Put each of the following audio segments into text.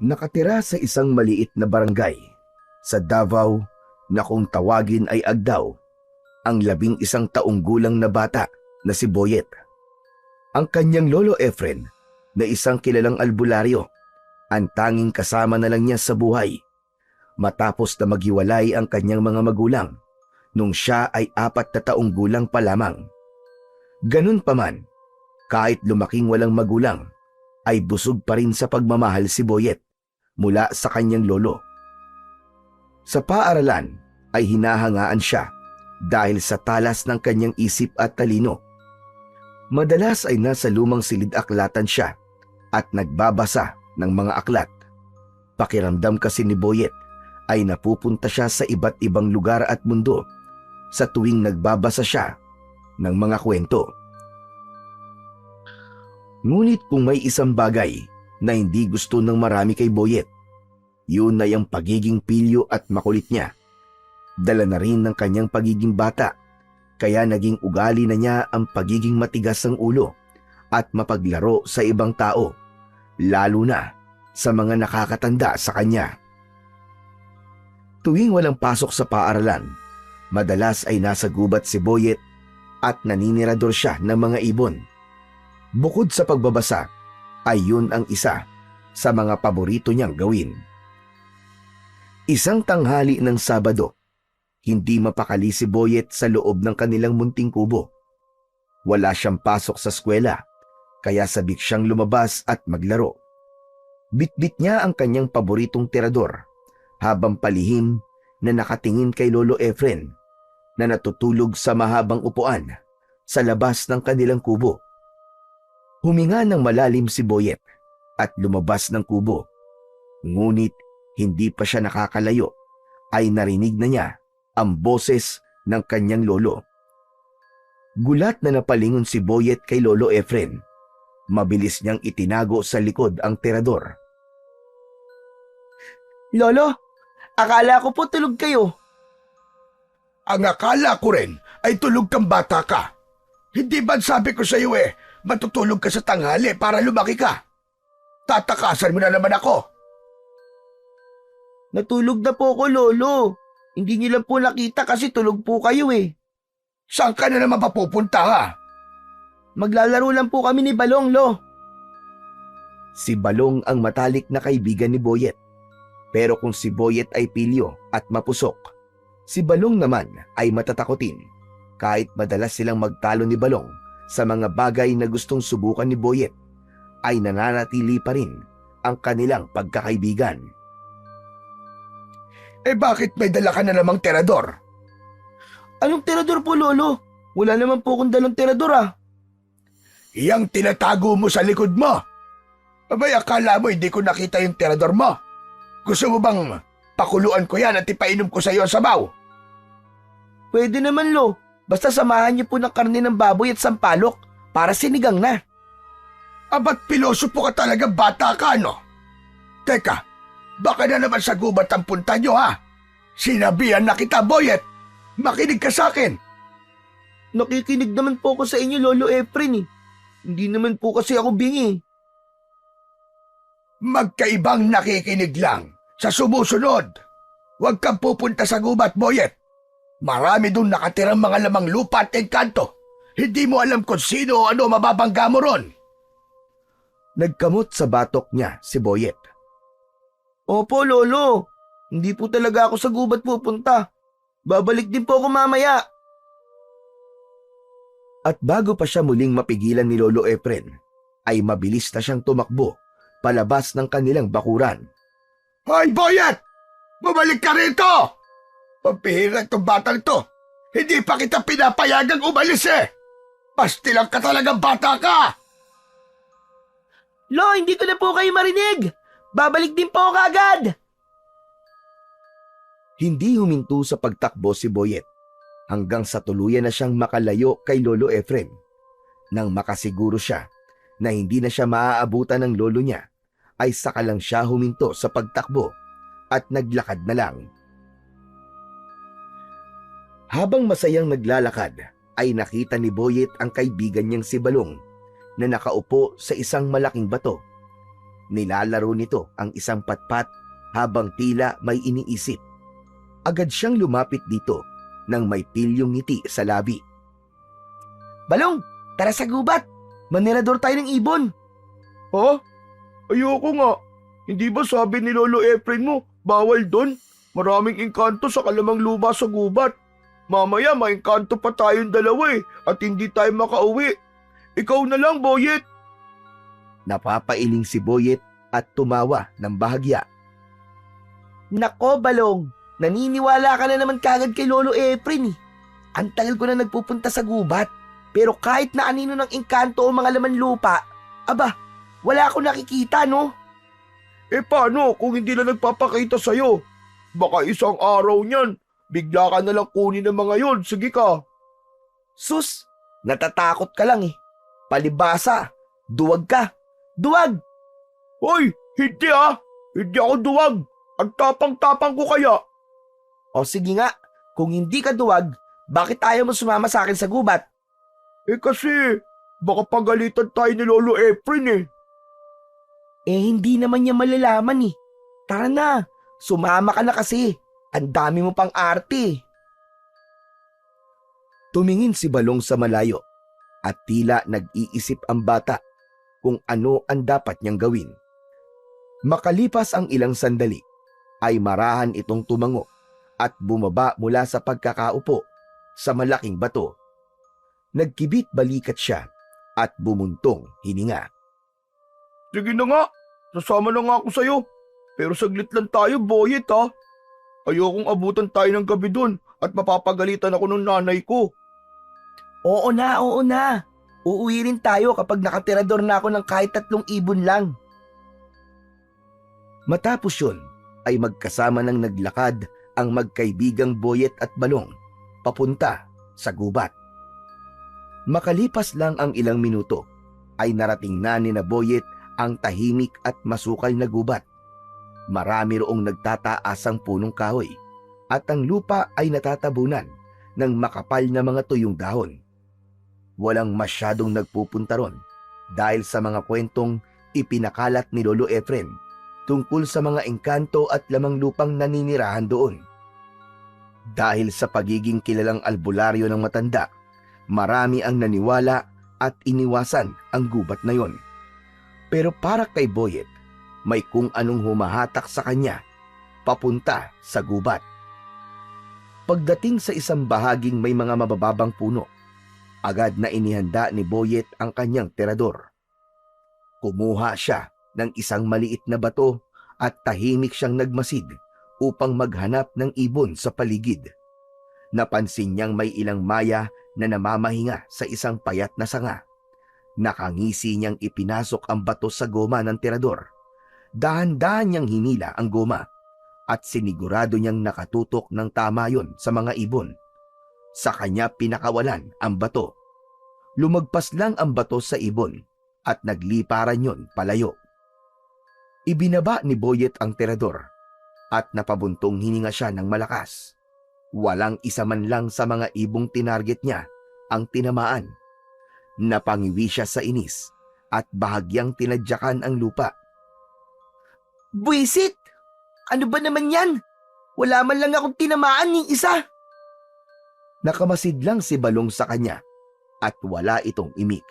Nakatira sa isang maliit na barangay sa Davao na kung tawagin ay Agdao, ang 11 taong gulang na bata na si Boyet. Ang kanyang lolo Efren na isang kilalang albularyo, ang tanging kasama na lang niya sa buhay matapos na maghiwalay ang kanyang mga magulang nung siya ay 4 taong gulang pa lamang. Ganun pa man, kahit lumaking walang magulang, ay busog pa rin sa pagmamahal si Boyet mula sa kanyang lolo. Sa paaralan ay hinahangaan siya dahil sa talas ng kanyang isip at talino. Madalas ay nasa lumang silid-aklatan siya at nagbabasa ng mga aklat. Pakiramdam kasi ni Boyet ay napupunta siya sa iba't ibang lugar at mundo sa tuwing nagbabasa siya ng mga kwento. Ngunit kung may isang bagay na hindi gusto ng marami kay Boyet, yun ay ang pagiging pilyo at makulit niya. Dala na rin ng kanyang pagiging bata, kaya naging ugali na niya ang pagiging matigas ng ulo at mapaglaro sa ibang tao, lalo na sa mga nakakatanda sa kanya. Tuwing walang pasok sa paaralan, madalas ay nasa gubat si Boyet at naninirador siya ng mga ibon. Bukod sa pagbabasa, ay yun ang isa sa mga paborito niyang gawin. Isang tanghali ng Sabado, hindi mapakali si Boyet sa loob ng kanilang munting kubo. Wala siyang pasok sa eskwela, kaya sabik siyang lumabas at maglaro. Bitbit niya ang kanyang paboritong tirador habang palihim na nakatingin kay Lolo Efren na natutulog sa mahabang upuan sa labas ng kanilang kubo. Huminga ng malalim si Boyet at lumabas ng kubo. Ngunit hindi pa siya nakakalayo ay narinig na niya ang boses ng kanyang lolo. Gulat na napalingon si Boyet kay Lolo Efren. Mabilis niyang itinago sa likod ang tirador. Lolo, akala ko po tulog kayo. Ang akala ko rin ay tulog kang bata ka. Hindi ba sabi ko sa iyo matutulog ka sa tanghali para lumaki ka? Tatakasan mo na naman ako. Natulog na po ako, Lolo. Hindi niyo lang po nakita kasi tulog po kayo eh. Saan ka na naman papupunta ha? Maglalaro lang po kami ni Balong, Lo. Si Balong ang matalik na kaibigan ni Boyet. Pero kung si Boyet ay pilyo at mapusok, si Balong naman ay matatakotin. Kahit madalas silang magtalo ni Balong sa mga bagay na gustong subukan ni Boyet, ay nananatili pa rin ang kanilang pagkakaibigan. Bakit may dala ka na namang tirador? Anong tirador po, Lolo? Wala naman po akong dalang tirador ah. Iyang tinatago mo sa likod mo. Abay, akala mo hindi ko nakita yung tirador mo? Gusto mo bang pakuluan ko yan at ipainom ko sa iyo ang sabaw? Pwede naman, Lo. Basta samahan niyo po ng karne ng baboy at sampalok para sinigang na. Abat pilosopo ka talaga, bata ka, no? Teka, baka na naman sa gubat ang punta nyo, ha? Sinabihan na kita, Boyet. Makinig ka sa akin. Nakikinig naman po ako sa inyo, Lolo Efren eh. Hindi naman po kasi ako bingi. Magkaibang nakikinig lang. Sa sumusunod, huwag kang pupunta sa gubat, Boyet. Marami doon nakatirang mga lamang lupa at engkanto. Hindi mo alam kung sino o ano mababangga mo ron. Nagkamot sa batok niya si Boyet. Opo, Lolo. Hindi po talaga ako sa gubat pupunta. Babalik din po ako mamaya. At bago pa siya muling mapigilan ni Lolo Efren, ay mabilis na siyang tumakbo palabas ng kanilang bakuran. Hoy, Boyet! Bumalik ka rito! Pampihirang itong batang to. Hindi pa kita pinapayagang umalis eh. Pastilang ka talagang bata ka. Lo, hindi ko na po kayo marinig. Babalik din po ako agad. Hindi huminto sa pagtakbo si Boyet hanggang sa tuluyan na siyang makalayo kay Lolo Efren. Nang makasiguro siya na hindi na siya maaabutan ng lolo niya, ay saka lang siya huminto sa pagtakbo at naglakad na lang. Habang masayang naglalakad, ay nakita ni Boyet ang kaibigan niyang si Balong na nakaupo sa isang malaking bato. Nilalaro nito ang isang patpat habang tila may iniisip. Agad siyang lumapit dito nang may pilyong ngiti sa labi. Balong, tara sa gubat. Manirador tayo ng ibon. Ha? Ayoko nga. Hindi ba sabi ni Lolo Efren mo, bawal doon? Maraming engkanto sa kalamang lupa sa gubat. Mamaya maengkanto pa tayong dalawa at hindi tayo makauwi. Ikaw na lang, Boyet. Napapailing si Boyet at tumawa ng bahagya. Nako, Balong. Naniniwala ka na naman kagad kay Lolo Efren eh. Ang tagal ko na nagpupunta sa gubat. Pero kahit na anino ng engkanto o mga laman lupa, aba, wala akong nakikita, no? Paano kung hindi na nagpapakita sa'yo? Baka isang araw niyan, bigla ka na lang kunin ng mga yon. Sige ka. Sus, natatakot ka lang eh. Palibasa, duwag ka. Duwag! Hoy, hindi ah. Hindi ako duwag. Ang tapang-tapang ko kaya. O sige nga, kung hindi ka duwag, bakit ayaw mo sumama sa akin sa gubat? Kasi, baka pagalitan tayo ni Lolo Efren eh. Hindi naman niya malalaman eh. Tara na, sumama ka na kasi. Ang dami mo pang arte. Tumingin si Balong sa malayo at tila nag-iisip ang bata kung ano ang dapat niyang gawin. Makalipas ang ilang sandali, ay marahan itong tumango at bumaba mula sa pagkakaupo sa malaking bato. Nagkibit balikat siya at bumuntong hininga. Sige na nga, sasama na nga ako sa'yo. Pero saglit lang tayo, Boyet ha. Ayokong abutan tayo ng gabi dun at mapapagalitan ako ng nanay ko. Oo na, oo na. Uuwi rin tayo kapag nakatirador na ako ng kahit 3 ibon lang. Matapos yun, ay magkasama ng naglakad ang magkaibigang Boyet at Balong papunta sa gubat. Makalipas lang ang ilang minuto, ay narating na ni na Boyet ang tahimik at masukal na gubat. Marami roong nagtataasang punong kahoy at ang lupa ay natatabunan ng makapal na mga tuyong dahon. Walang masyadong nagpupunta ron dahil sa mga kwentong ipinakalat ni Lolo Efren tungkol sa mga engkanto at lamang lupang naninirahan doon. Dahil sa pagiging kilalang albularyo ng matanda, marami ang naniwala at iniwasan ang gubat na yon. Pero para kay Boyet, may kung anong humahatak sa kanya papunta sa gubat. Pagdating sa isang bahaging may mga mabababang puno, agad na inihanda ni Boyet ang kanyang tirador. Kumuha siya ng isang maliit na bato at tahimik siyang nagmasid upang maghanap ng ibon sa paligid. Napansin niyang may ilang maya na namamahinga sa isang payat na sanga. Nakangisi niyang ipinasok ang bato sa goma ng tirador. Dahan-dahan niyang hinila ang goma at sinigurado niyang nakatutok ng tama yon sa mga ibon. Sa kanya pinakawalan ang bato. Lumagpas lang ang bato sa ibon at nagliparan yon palayo. Ibinaba ni Boyet ang tirador at napabuntong hininga siya ng malakas. Walang isa man lang sa mga ibong tinarget niya ang tinamaan. Napangiwi siya sa inis at bahagyang tinadyakan ang lupa. Buisit! Ano ba naman yan? Wala man lang akong tinamaan ng isa. Nakamasid lang si Balong sa kanya at wala itong imik.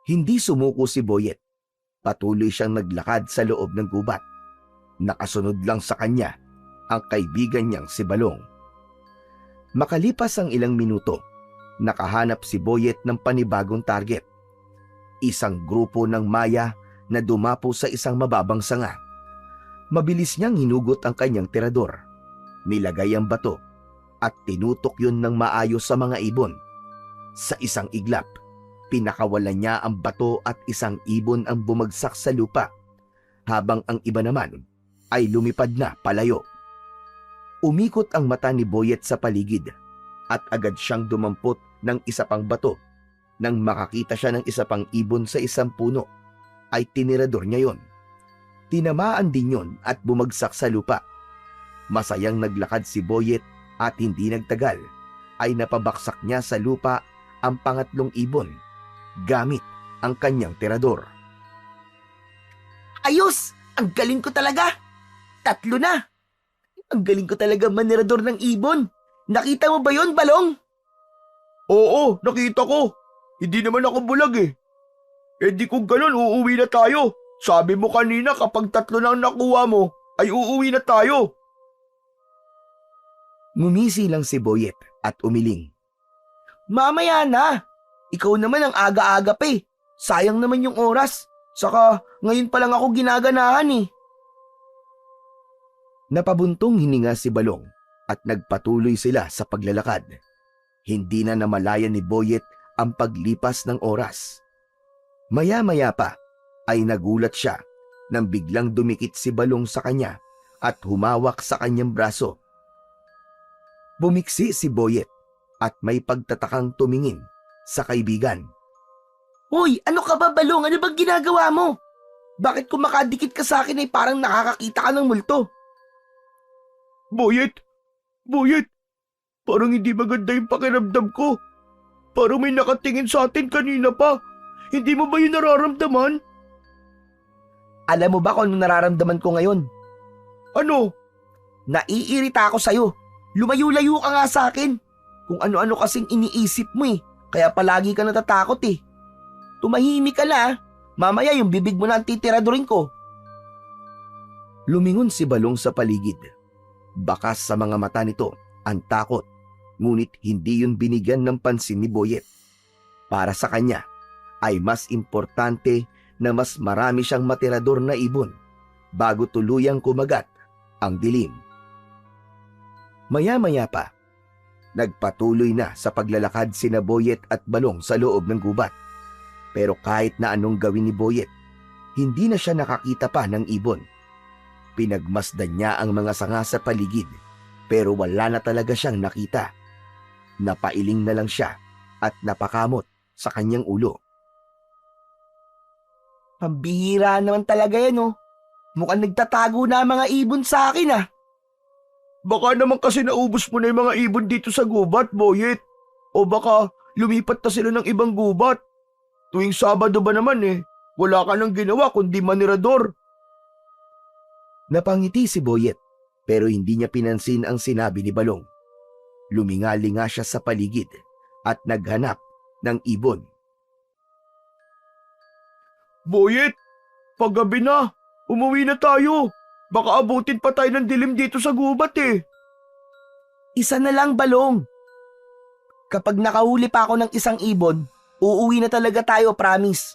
Hindi sumuko si Boyet. Patuloy siyang naglakad sa loob ng gubat. Nakasunod lang sa kanya ang kaibigan niyang si Balong. Makalipas ang ilang minuto, nakahanap si Boyet ng panibagong target. Isang grupo ng maya na dumapo sa isang mababang sanga. Mabilis niyang hinugot ang kanyang tirador. Nilagay ang bato at tinutok yun ng maayos sa mga ibon. Sa isang iglap, pinakawalan niya ang bato at isang ibon ang bumagsak sa lupa, habang ang iba naman ay lumipad na palayo. Umikot ang mata ni Boyet sa paligid at agad siyang dumampot ng isa pang bato. Nang makakita siya ng isa pang ibon sa isang puno, ay tinirador niya yon. Tinamaan din yon at bumagsak sa lupa. Masayang naglakad si Boyet at hindi nagtagal ay napabaksak niya sa lupa ang pangatlong ibon gamit ang kanyang tirador. Ayos! Ang galing ko talaga! 3 na! Ang galing ko talaga manirador ng ibon. Nakita mo ba yon, Balong? Oo, nakita ko. Hindi naman ako bulag eh. Eh di kung ganun, uuwi na tayo. Sabi mo kanina kapag 3 na ang nakuha mo, ay uuwi na tayo. Ngumisi lang si Boyet at umiling. Mamaya na! Ikaw naman ang aga-aga pa eh. Sayang naman yung oras. Saka ngayon pa lang ako ginaganahan eh. Napabuntong hininga si Balong at nagpatuloy sila sa paglalakad. Hindi na namalayan ni Boyet ang paglipas ng oras. Maya-maya pa ay nagulat siya nang biglang dumikit si Balong sa kanya at humawak sa kanyang braso. Bumiksi si Boyet at may pagtatakang tumingin sa kaibigan. Hoy, ano ka ba, Balong? Ano bang ginagawa mo? Bakit kung makadikit ka sa akin ay parang nakakakita ka ng multo? Boyet! Boyet! Parang hindi maganda yung pakiramdam ko. Parang may nakatingin sa atin kanina pa. Hindi mo ba yun nararamdaman? Alam mo ba kung ano nararamdaman ko ngayon? Ano? Naiirita ako sa'yo. Lumayo-layo ka nga sa akin. Kung ano-ano kasing iniisip mo eh. Kaya palagi ka natatakot eh. Tumahimik ka na. Mamaya yung bibig mo na ang titiradurin ko. Lumingon si Balong sa paligid. Bakas sa mga mata nito ang takot, ngunit hindi yun binigyan ng pansin ni Boyet. Para sa kanya ay mas importante na mas marami siyang matirador na ibon bago tuluyang kumagat ang dilim. Maya-maya pa, nagpatuloy na sa paglalakad sina Boyet at Balong sa loob ng gubat. Pero kahit na anong gawin ni Boyet, hindi na siya nakakita pa ng ibon. Pinagmasdan niya ang mga sanga sa paligid pero wala na talaga siyang nakita. Napailing na lang siya at napakamot sa kanyang ulo. Pambihira naman talaga yan oh. Mukhang nagtatago na ang mga ibon sa akin ah. Baka naman kasi naubos mo na yung mga ibon dito sa gubat, Boyet. O baka lumipat na sila ng ibang gubat. Tuwing Sabado ba naman eh, wala ka nang ginawa kundi manirador. Napangiti si Boyet pero hindi niya pinansin ang sinabi ni Balong. Lumingalinga siya sa paligid at naghanap ng ibon. Boyet, paggabi na, umuwi na tayo. Baka abutin pa tayo ng dilim dito sa gubat eh. Isa na lang, Balong. Kapag nakahuli pa ako ng isang ibon, uuwi na talaga tayo, promise.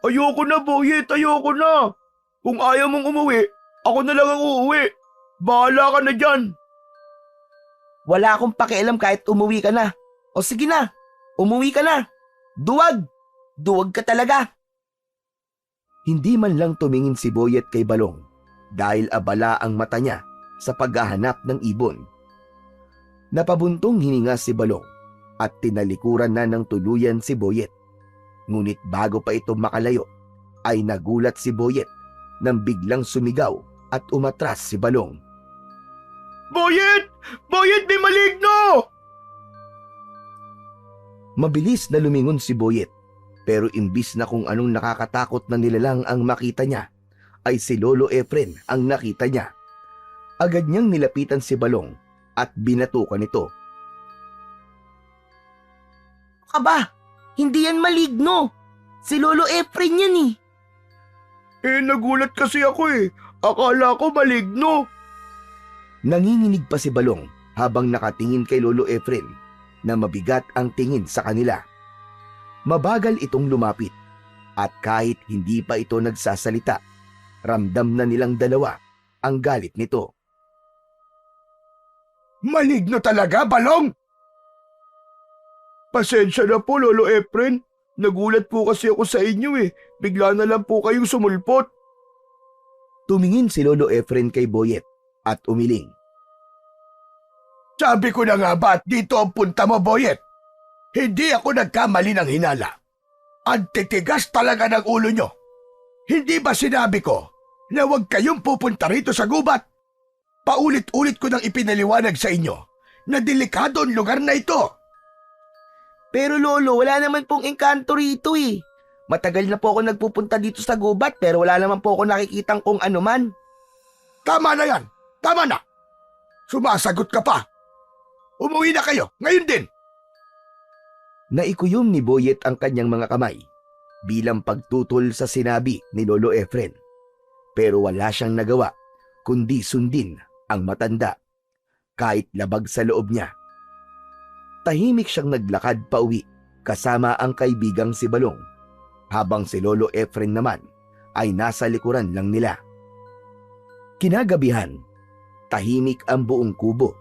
Ayoko na, Boyet, ayoko na. Kung ayaw mong umuwi, ako na lang ang uuwi. Bahala ka na dyan. Wala akong pakialam kahit umuwi ka na. O sige na, umuwi ka na. Duwag! Duwag ka talaga. Hindi man lang tumingin si Boyet kay Balong dahil abala ang mata niya sa paghahanap ng ibon. Napabuntong hininga si Balong at tinalikuran na ng tuluyan si Boyet. Ngunit bago pa ito makalayo ay nagulat si Boyet nang biglang sumigaw at umatras si Balong. Boyet! Boyet, may maligno! Mabilis na lumingon si Boyet pero imbis na kung anong nakakatakot na nilalang ang makita niya, ay si Lolo Efren ang nakita niya. Agad niyang nilapitan si Balong at binatukan ito. Aba, hindi yan maligno. Si Lolo Efren yan eh. Eh, nagulat kasi ako eh. Akala ko maligno. Nanginginig pa si Balong habang nakatingin kay Lolo Efren na mabigat ang tingin sa kanila. Mabagal itong lumapit at kahit hindi pa ito nagsasalita, ramdam na nilang dalawa ang galit nito. Maligno talaga, Balong! Pasensya na po, Lolo Efren. Nagulat po kasi ako sa inyo eh. Bigla na lang po kayong sumulpot. Tumingin si Lolo Efren kay Boyet at umiling. Sabi ko na nga ba at dito ang punta mo, Boyet? Hindi ako nagkamali ng hinala. Ang titigas talaga ng ulo nyo. Hindi ba sinabi ko na huwag kayong pupunta rito sa gubat? Paulit-ulit ko nang ipinaliwanag sa inyo na delikado ang lugar na ito. Pero Lolo, wala naman pong engkanto rito eh. Matagal na po ako nagpupunta dito sa gubat pero wala naman po ako nakikitang kung ano man. Tama na yan! Tama na! Sumasagot ka pa! Umuwi na kayo! Ngayon din! Naikuyom ni Boyet ang kanyang mga kamay bilang pagtutol sa sinabi ni Lolo Efren. Pero wala siyang nagawa kundi sundin ang matanda kahit labag sa loob niya. Tahimik siyang naglakad pauwi kasama ang kaibigang si Balong, habang si Lolo Efren naman ay nasa likuran lang nila. Kinagabihan, tahimik ang buong kubo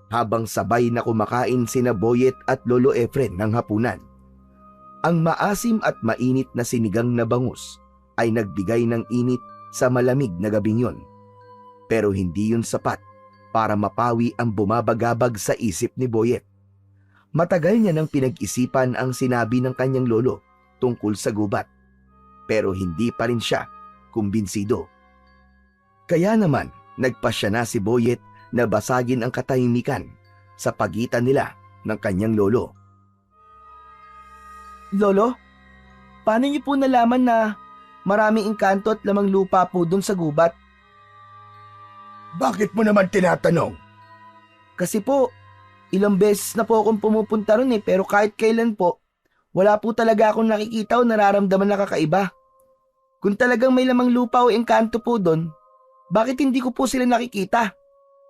habang sabay na kumakain sina Boyet at Lolo Efren ng hapunan. Ang maasim at mainit na sinigang na bangus ay nagbigay ng init sa malamig na gabing yun. Pero hindi yun sapat para mapawi ang bumabagabag sa isip ni Boyet. Matagal niya nang pinag-isipan ang sinabi ng kanyang lolo tungkol sa gubat, pero hindi pa rin siya kumbinsido. Kaya naman, nagpasya na si Boyet na basagin ang katahimikan sa pagitan nila ng kanyang lolo. Lolo, paano niyo po nalaman na maraming engkanto at lamang lupa po dun sa gubat? Bakit mo naman tinatanong? Kasi po, ilang beses na po akong pumupunta ron pero kahit kailan po, wala po talaga akong nakikita o nararamdaman na kakaiba. Kung talagang may lamang lupa o engkanto po doon, bakit hindi ko po sila nakikita?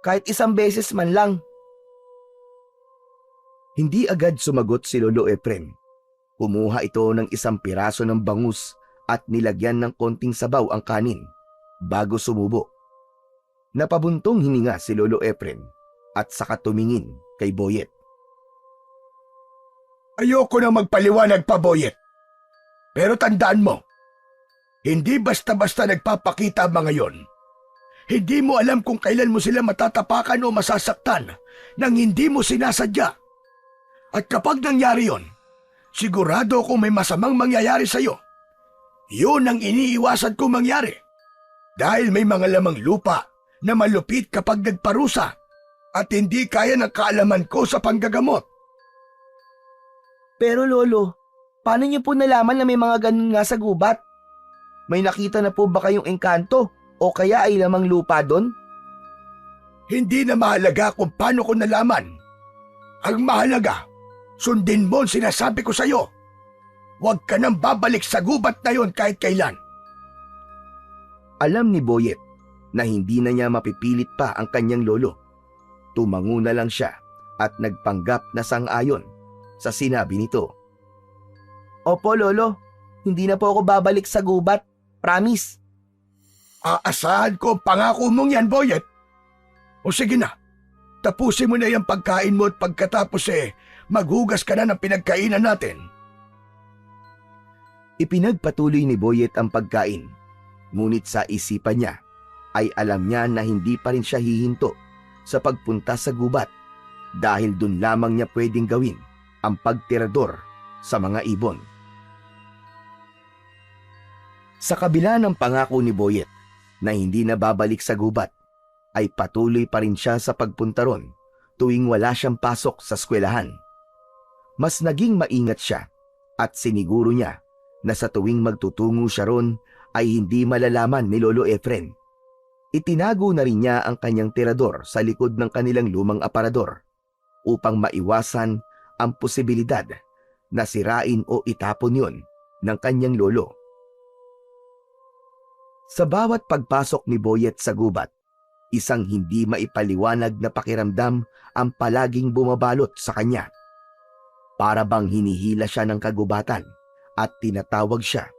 Kahit isang beses man lang. Hindi agad sumagot si Lolo Efren. Kumuha ito ng isang piraso ng bangus at nilagyan ng konting sabaw ang kanin bago sumubo. Napabuntong hininga si Lolo Efren at saka tumingin kay Boyet. Ayoko na magpaliwanag pa, Boyet. Pero tandaan mo, hindi basta-basta nagpapakita ang mga yon. Hindi mo alam kung kailan mo sila matatapakan o masasaktan nang hindi mo sinasadya. At kapag nangyari yon, sigurado kung may masamang mangyayari sa'yo. Yun ang iniiwasan kong mangyari. Dahil may mga lamang lupa na malupit kapag nagparusa at hindi kaya ng kaalaman ko sa panggagamot. Pero Lolo, paano niyo po nalaman na may mga ganun nga sa gubat? May nakita na po ba kayong engkanto o kaya ay lamang lupa doon? Hindi na mahalaga kung paano ko nalaman. Ang mahalaga, sundin mo ang sinasabi ko sa'yo. Huwag ka nang babalik sa gubat na yon kahit kailan. Alam ni Boyet na hindi na niya mapipilit pa ang kanyang lolo. Tumango na lang siya at nagpanggap na sang-ayon sa sinabi nito. Opo Lolo, hindi na po ako babalik sa gubat. Promise. Aasahan ko ang pangako mong yan, Boyet. O sige na, tapusin mo na yung pagkain mo at pagkatapos maghugas ka na ng pinagkainan natin. Ipinagpatuloy ni Boyet ang pagkain, ngunit sa isipan niya ay alam niya na hindi pa rin siya hihinto sa pagpunta sa gubat dahil dun lamang niya pwedeng gawin ang pagtirador sa mga ibon. Sa kabila ng pangako ni Boyet na hindi na babalik sa gubat, ay patuloy pa rin siya sa pagpunta ron tuwing wala siyang pasok sa eskwelahan. Mas naging maingat siya at siniguro niya na sa tuwing magtutungo siya ron ay hindi malalaman ni Lolo Efren. Itinago na rin niya ang kanyang tirador sa likod ng kanilang lumang aparador upang maiwasan ang posibilidad na sirain o itapon yon ng kanyang lolo. Sa bawat pagpasok ni Boyet sa gubat, isang hindi maipaliwanag na pakiramdam ang palaging bumabalot sa kanya. Para bang hinihila siya ng kagubatan at tinatawag siya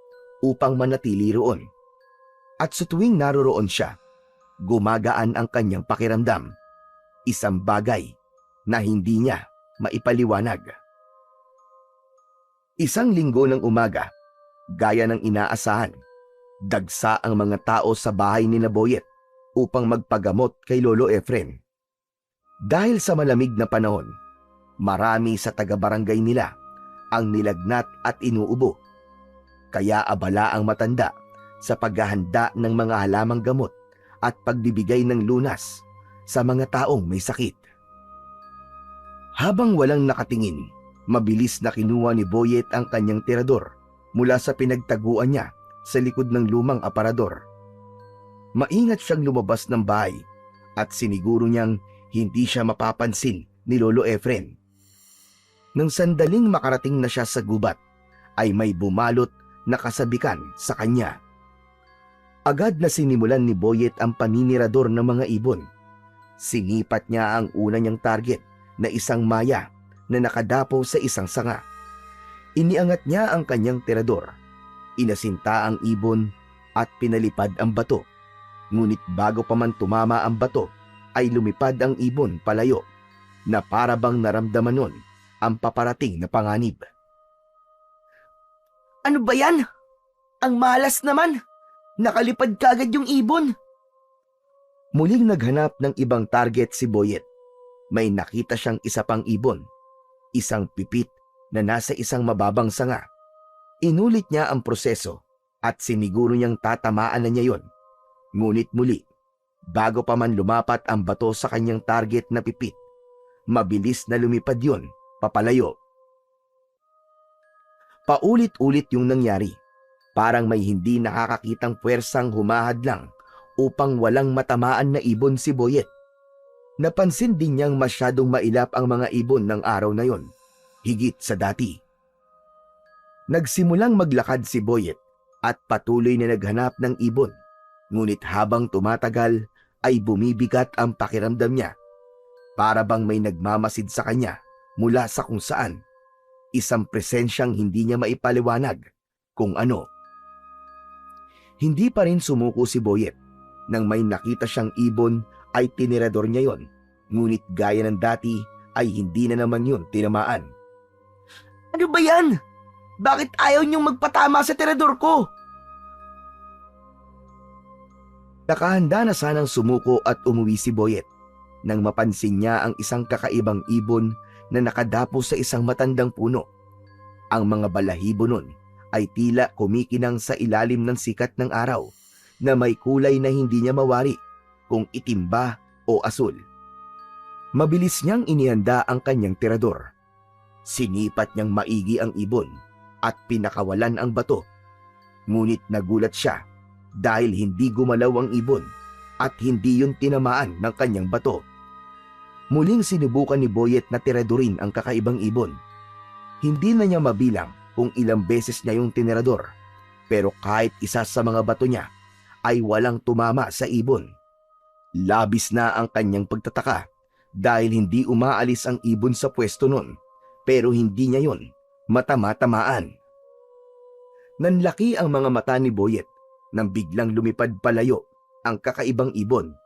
upang manatili roon. At sa tuwing naroroon siya, gumagaan ang kanyang pakiramdam, isang bagay na hindi niya maipaliwanag. Isang linggo ng umaga, gaya ng inaasahan, dagsa ang mga tao sa bahay ni Boyet upang magpagamot kay Lolo Efren. Dahil sa malamig na panahon, marami sa taga-barangay nila ang nilagnat at inuubo. Kaya abala ang matanda sa paghahanda ng mga halamang gamot at pagbibigay ng lunas sa mga taong may sakit. Habang walang nakatingin, mabilis na kinuha ni Boyet ang kanyang tirador mula sa pinagtaguan niya sa likod ng lumang aparador. Maingat siyang lumabas ng bahay at siniguro niyang hindi siya mapapansin ni Lolo Efren. Nang sandaling makarating na siya sa gubat, ay may bumalot na kasabikan sa kanya. Agad na sinimulan ni Boyet ang paninirador ng mga ibon. Sinipat niya ang una niyang target na isang maya na nakadapo sa isang sanga. Iniangat niya ang kanyang tirador. Inasinta ang ibon at pinalipad ang bato. Ngunit bago pa man tumama ang bato, ay lumipad ang ibon palayo na para bang naramdaman nun ang paparating na panganib. Ano ba yan? Ang malas naman! Nakalipad kagad yung ibon! Muling naghanap ng ibang target si Boyet. May nakita siyang isa pang ibon, isang pipit na nasa isang mababang sanga. Inulit niya ang proseso at siniguro niyang tatamaan na niya yon. Ngunit muli, bago pa man lumapat ang bato sa kanyang target na pipit, mabilis na lumipad yon papalayo. Paulit-ulit yung nangyari. Parang may hindi nakakakitang puwersang humahadlang upang walang matamaan na ibon si Boyet. Napansin din niyang masyadong mailap ang mga ibon ng araw na yon, higit sa dati. Nagsimulang maglakad si Boyet at patuloy na naghanap ng ibon. Ngunit habang tumatagal ay bumibigat ang pakiramdam niya. Para bang may nagmamasid sa kanya mula sa kung saan. Isang presensyang hindi niya maipaliwanag kung ano. Hindi pa rin sumuko si Boyet. Nang may nakita siyang ibon ay tinirador niya yon. Ngunit gaya ng dati ay hindi na naman yun tinamaan. Ano ba yan? Bakit ayaw niyong magpatama sa tirador ko? Nakahanda na sanang sumuko at umuwi si Boyet nang mapansin niya ang isang kakaibang ibon na nakadapo sa isang matandang puno. Ang mga balahibo nun ay tila kumikinang sa ilalim ng sikat ng araw na may kulay na hindi niya mawari kung itim ba o asul. Mabilis niyang inihanda ang kanyang tirador. Sinipat niyang maigi ang ibon at pinakawalan ang bato. Ngunit nagulat siya dahil hindi gumalaw ang ibon at hindi yun tinamaan ng kanyang bato. Muling sinubukan ni Boyet na tiradorin ang kakaibang ibon. Hindi na niya mabilang kung ilang beses niya yung tinirador, pero kahit isa sa mga bato niya ay walang tumama sa ibon. Labis na ang kanyang pagtataka dahil hindi umaalis ang ibon sa pwesto nun, pero hindi niya yon matama-tamaan. Nanlaki ang mga mata ni Boyet nang biglang lumipad palayo ang kakaibang ibon.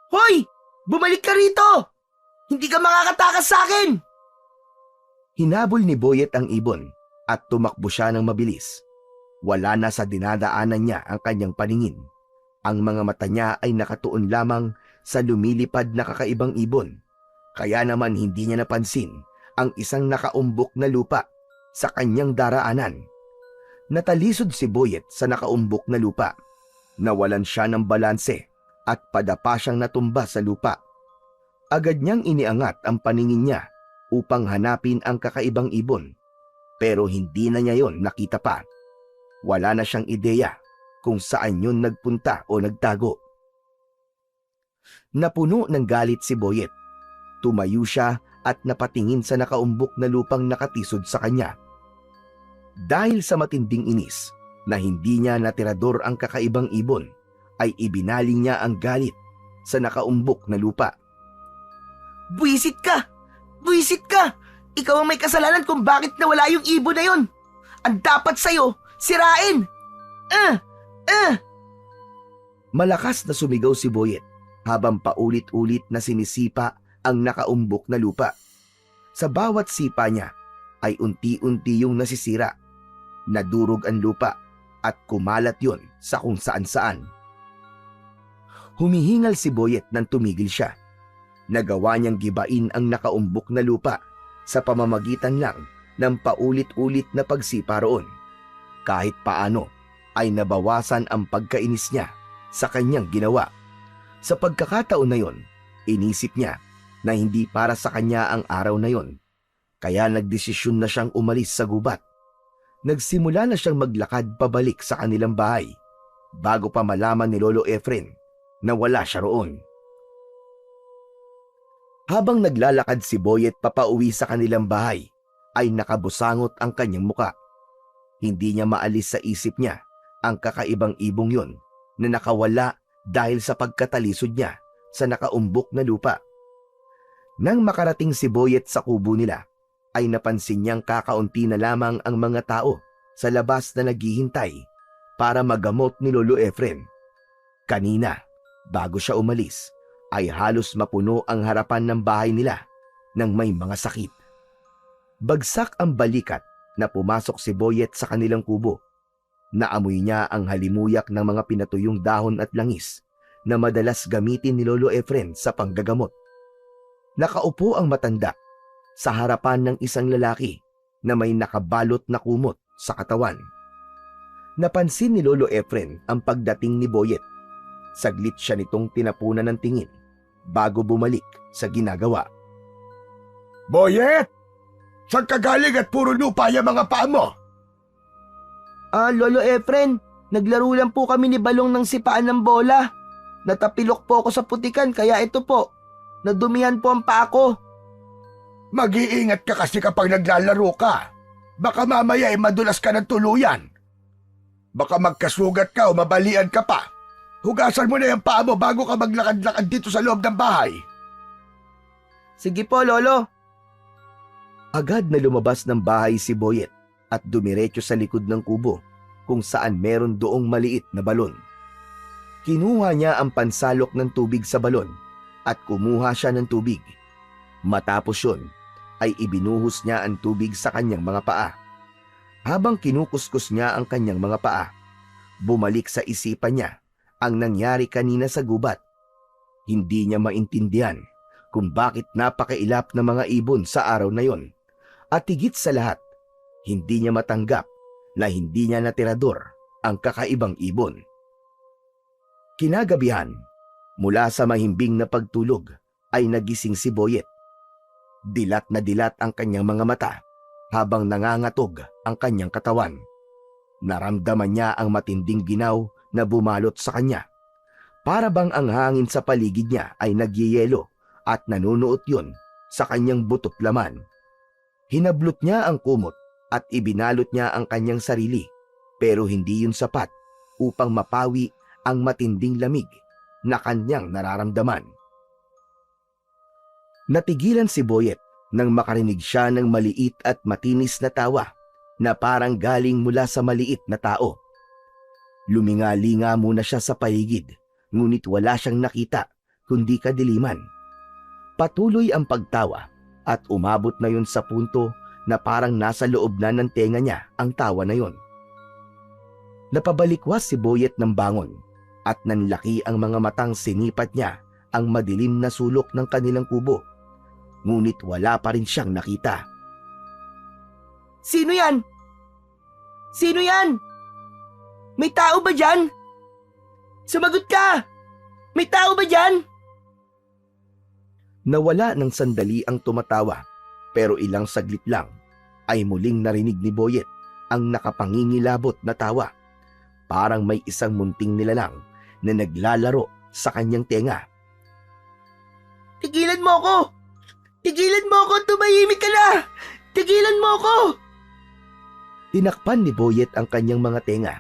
Hoy! Bumalik ka rito! Hindi ka makakatakas sa akin! Hinabol ni Boyet ang ibon at tumakbo siya ng mabilis. Wala na sa dinadaanan niya ang kanyang paningin. Ang mga mata niya ay nakatuon lamang sa lumilipad na kakaibang ibon. Kaya naman hindi niya napansin ang isang nakaumbok na lupa sa kanyang daraanan. Natalisod si Boyet sa nakaumbok na lupa. Nawalan siya ng balanse at padapa siyang natumba sa lupa. Agad niyang iniangat ang paningin niya upang hanapin ang kakaibang ibon, pero hindi na niya yon nakita pa. Wala na siyang ideya kung saan yun nagpunta o nagtago. Napuno ng galit si Boyet. Tumayo siya at napatingin sa nakaumbok na lupang nakatisod sa kanya. Dahil sa matinding inis na hindi niya natirador ang kakaibang ibon, ay ibinaling niya ang galit sa nakaumbok na lupa. Buwisit ka! Buwisit ka! Ikaw ang may kasalanan kung bakit nawala yung ibon na yon. Ang dapat sa'yo, sirain! Malakas na sumigaw si Boyet habang paulit-ulit na sinisipa ang nakaumbok na lupa. Sa bawat sipa niya ay unti-unti yung nasisira. Nadurog ang lupa at kumalat yon sa kung saan-saan. Humihingal si Boyet nang tumigil siya. Nagawa niyang gibain ang nakaumbok na lupa sa pamamagitan lang ng paulit-ulit na pagsipa roon. Kahit paano ay nabawasan ang pagkainis niya sa kanyang ginawa. Sa pagkakataon na yon, inisip niya na hindi para sa kanya ang araw na yon. Kaya nagdesisyon na siyang umalis sa gubat. Nagsimula na siyang maglakad pabalik sa kanilang bahay bago pa malaman ni Lolo Efren na wala siya roon. Habang naglalakad si Boyet papauwi sa kanilang bahay, ay nakabusangot ang kanyang muka. Hindi niya maalis sa isip niya ang kakaibang ibong yun na nakawala dahil sa pagkatalisod niya sa nakaumbok na lupa. Nang makarating si Boyet sa kubo nila, ay napansin niyang kakaunti na lamang ang mga tao sa labas na naghihintay para magamot ni Lolo Efren. Kanina, bago siya umalis, ay halos mapuno ang harapan ng bahay nila ng may mga sakit. Bagsak ang balikat na pumasok si Boyet sa kanilang kubo. Naamoy niya ang halimuyak ng mga pinatuyong dahon at langis na madalas gamitin ni Lolo Efren sa panggagamot. Nakaupo ang matanda sa harapan ng isang lalaki na may nakabalot na kumot sa katawan. Napansin ni Lolo Efren ang pagdating ni Boyet. Saglit siya nitong tinapunan ng tingin bago bumalik sa ginagawa. Boyet! Saan ka galing at puro lupa yung mga paa mo? Lolo Efren, naglaro lang po kami ni Balong ng sipaan ng bola. Natapilok po ako sa putikan kaya ito po, nadumihan po ang paa ko. Mag-iingat ka kasi kapag naglalaro ka. Baka mamaya ay madulas ka ng tuluyan. Baka magkasugat ka o mabalian ka pa. Hugasan mo na yung paa mo bago ka maglakad-lakad dito sa loob ng bahay. Sige po, Lolo. Agad na lumabas ng bahay si Boyet at dumiretso sa likod ng kubo kung saan meron doong maliit na balon. Kinuha niya ang pansalok ng tubig sa balon at kumuha siya ng tubig. Matapos yun, ay ibinuhos niya ang tubig sa kanyang mga paa. Habang kinukuskus niya ang kanyang mga paa, bumalik sa isipan niya ang nangyari kanina sa gubat. Hindi niya maintindihan kung bakit napakailap ng mga ibon sa araw na yon. At higit sa lahat, hindi niya matanggap na hindi niya natirador ang kakaibang ibon. Kinagabihan, mula sa mahimbing na pagtulog, ay nagising si Boyet. Dilat na dilat ang kanyang mga mata habang nangangatog ang kanyang katawan. Naramdaman niya ang matinding ginaw na bumalot sa kanya. Para bang ang hangin sa paligid niya ay nagyeyelo at nanunuot yun sa kanyang butot laman. Hinablot niya ang kumot at ibinalot niya ang kanyang sarili, pero hindi yun sapat upang mapawi ang matinding lamig na kanyang nararamdaman. Natigilan si Boyet nang makarinig siya ng maliit at matinis na tawa na parang galing mula sa maliit na tao. Luminga-linga muna siya sa paligid, ngunit wala siyang nakita kundi kadiliman. Patuloy ang pagtawa at umabot na yun sa punto na parang nasa loob na ng tenga niya ang tawa na yun. Napabalikwas si Boyet ng bangon at nanlaki ang mga matang sinipat niya ang madilim na sulok ng kanilang kubo. Ngunit wala pa rin siyang nakita. Sino yan? Sino yan? May tao ba dyan? Sumagot ka! May tao ba dyan? Nawala ng sandali ang tumatawa, pero ilang saglit lang ay muling narinig ni Boyet ang nakapangingilabot na tawa. Parang may isang munting nilalang na naglalaro sa kanyang tenga. Tigilan mo ako! Tigilan mo ako! Tumahimik ka na! Tigilan mo ako! Tinakpan ni Boyet ang kanyang mga tenga,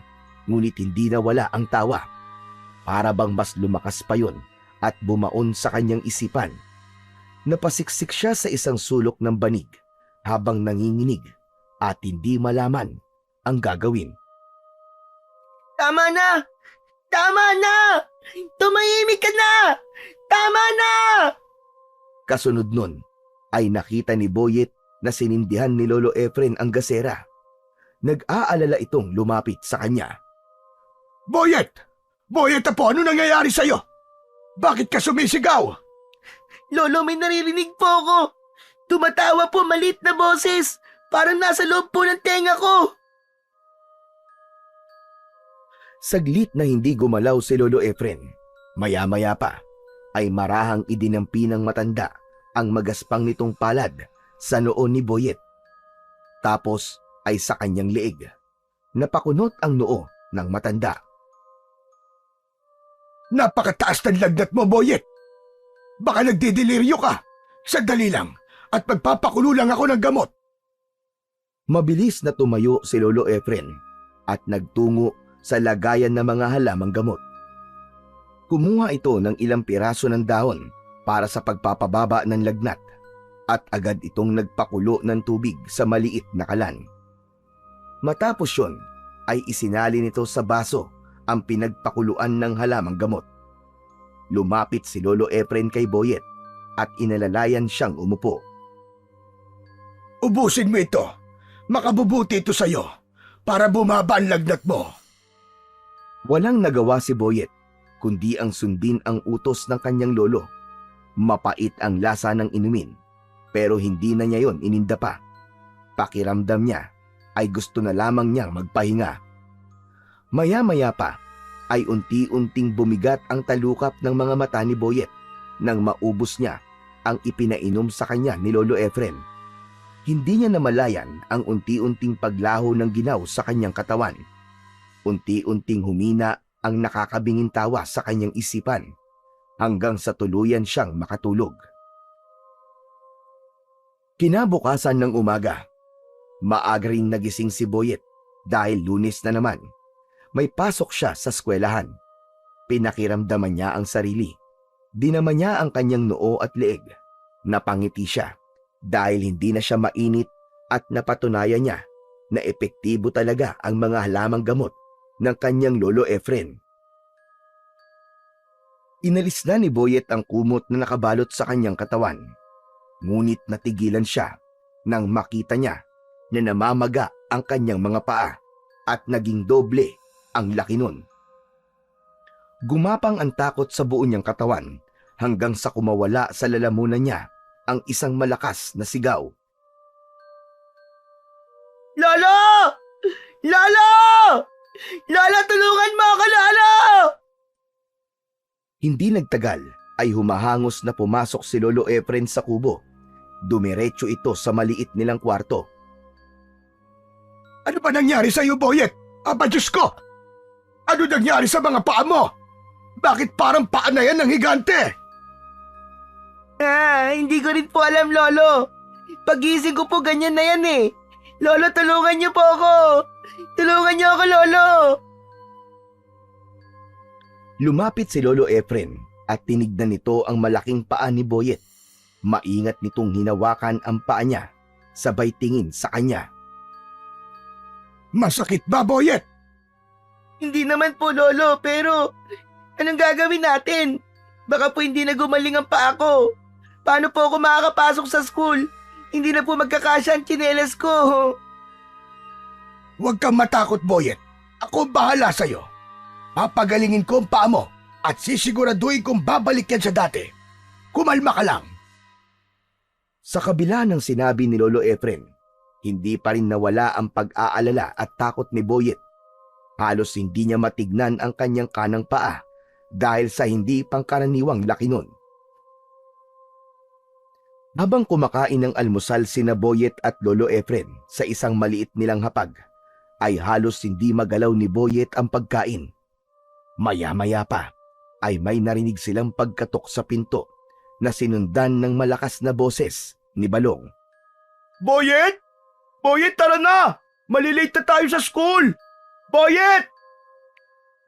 ngunit hindi nawala ang tawa. Para bang mas lumakas pa yun at bumaon sa kanyang isipan. Napasiksik siya sa isang sulok ng banig habang nanginginig at hindi malaman ang gagawin. Tama na! Tama na! Tumahimik ka na! Tama na! Kasunod nun ay nakita ni Boyet na sinindihan ni Lolo Efren ang gasera. Nag-aalala itong lumapit sa kanya. Boyet! Boyet po, ano nangyayari sa'yo? Bakit ka sumisigaw? Lolo, may naririnig po ako. Tumatawa po maliit na boses. Parang nasa loob po ng tenga ko. Saglit na hindi gumalaw si Lolo Efren. Maya-maya pa ay marahang idinampi ng matanda ang magaspang nitong palad sa noo ni Boyet. Tapos ay sa kanyang leeg. Napakunot ang noo ng matanda. Napakataas ng lagnat mo, Boyet. Baka nagdidiliryo ka. Sandali lang at magpapakulo lang ako ng gamot. Mabilis na tumayo si Lolo Efren at nagtungo sa lagayan ng mga halamang gamot. Kumuha ito ng ilang piraso ng dahon para sa pagpapababa ng lagnat at agad itong nagpakulo ng tubig sa maliit na kalan. Matapos yun ay isinali nito sa baso ang pinagpakuluan ng halamang gamot. Lumapit si Lolo Efren kay Boyet at inalalayan siyang umupo. Ubusin mo ito. Makabubuti ito sa'yo para bumaba ang lagnat mo. Walang nagawa si Boyet kundi ang sundin ang utos ng kanyang lolo. Mapait ang lasa ng inumin pero hindi na niya yon ininda pa. Pakiramdam niya ay gusto na lamang niyang magpahinga. Maya-maya pa ay unti-unting bumigat ang talukap ng mga mata ni Boyet nang maubos niya ang ipinainom sa kanya ni Lolo Efren. Hindi niya namalayan ang unti-unting paglaho ng ginaw sa kanyang katawan. Unti-unting humina ang nakakabinging tawa sa kanyang isipan hanggang sa tuluyan siyang makatulog. Kinabukasan ng umaga, maaga ring nagising si Boyet dahil Lunes na naman. May pasok siya sa eskwelahan. Pinakiramdaman niya ang sarili. Dinaman niya ang kanyang noo at leeg. Napangiti siya dahil hindi na siya mainit at napatunayan niya na epektibo talaga ang mga halamang gamot ng kanyang Lolo Efren. Inalis na ni Boyet ang kumot na nakabalot sa kanyang katawan. Ngunit natigilan siya nang makita niya na namamaga ang kanyang mga paa at naging doble ang laki nun. Gumapang ang takot sa buo niyang katawan hanggang sa kumawala sa lalamunan niya ang isang malakas na sigaw. Lolo! Lolo! Lolo, tulungan mo ako, Lolo! Hindi nagtagal ay humahangos na pumasok si Lolo Efren sa kubo. Dumiretso ito sa maliit nilang kwarto. Ano ba nangyari sa'yo, Boyet? Aba, Diyos ko! Ano nangyari sa mga paa mo? Bakit parang paa na yan ng higante? Hindi ko rin po alam, Lolo. Pagising ko po ganyan na yan eh. Lolo, tulungan niyo po ako. Tulungan niyo ako, Lolo. Lumapit si Lolo Efren at tinignan nito ang malaking paa ni Boyet. Maingat nitong hinawakan ang paa niya, sabay tingin sa kanya. Masakit ba, Boyet? Hindi naman po, Lolo, pero anong gagawin natin? Baka po hindi na gumaling ang paa ko. Paano po ako makakapasok sa school? Hindi na po magkakasya ang tsinelas ko. Huwag kang matakot, Boyet. Ako bahala sa'yo. Papagalingin ko ang paa mo at sisiguraduhin kong babalik yan sa dati. Kumalma ka lang. Sa kabila ng sinabi ni Lolo Efren, hindi pa rin nawala ang pag-aalala at takot ni Boyet. Halos hindi niya matignan ang kanyang kanang paa dahil sa hindi pangkaraniwang laki nun. Habang kumakain ng almusal sina Boyet at Lolo Efren sa isang maliit nilang hapag, ay halos hindi magalaw ni Boyet ang pagkain. Maya-maya pa ay may narinig silang pagkatok sa pinto na sinundan ng malakas na boses ni Balong. Boyet! Boyet, tara na! Malilate na tayo sa school! Boyet!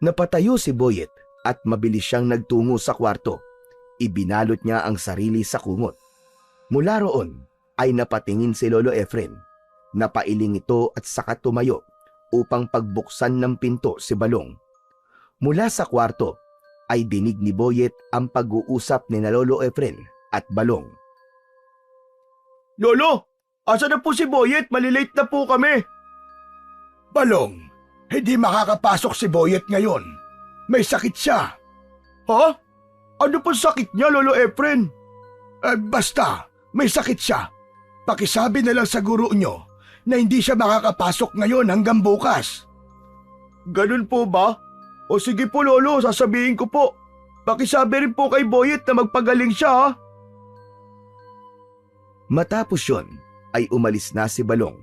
Napatayo si Boyet at mabilis siyang nagtungo sa kwarto. Ibinalot niya ang sarili sa kumot. Mula roon ay napatingin si Lolo Efren. Napailing ito at saka tumayo upang pagbuksan ng pinto si Balong. Mula sa kwarto ay dinig ni Boyet ang pag-uusap ni Lolo Efren at Balong. Lolo, asa na po si Boyet? Malilate na po kami. Balong, hindi makakapasok si Boyet ngayon. May sakit siya. Ha? Ano po sakit niya, Lolo Efren? Basta, may sakit siya. Pakisabi na lang sa guro nyo na hindi siya makakapasok ngayon hanggang bukas. Ganun po ba? O sige po, Lolo, sasabihin ko po. Pakisabi rin po kay Boyet na magpagaling siya, ha? Matapos yon ay umalis na si Balong.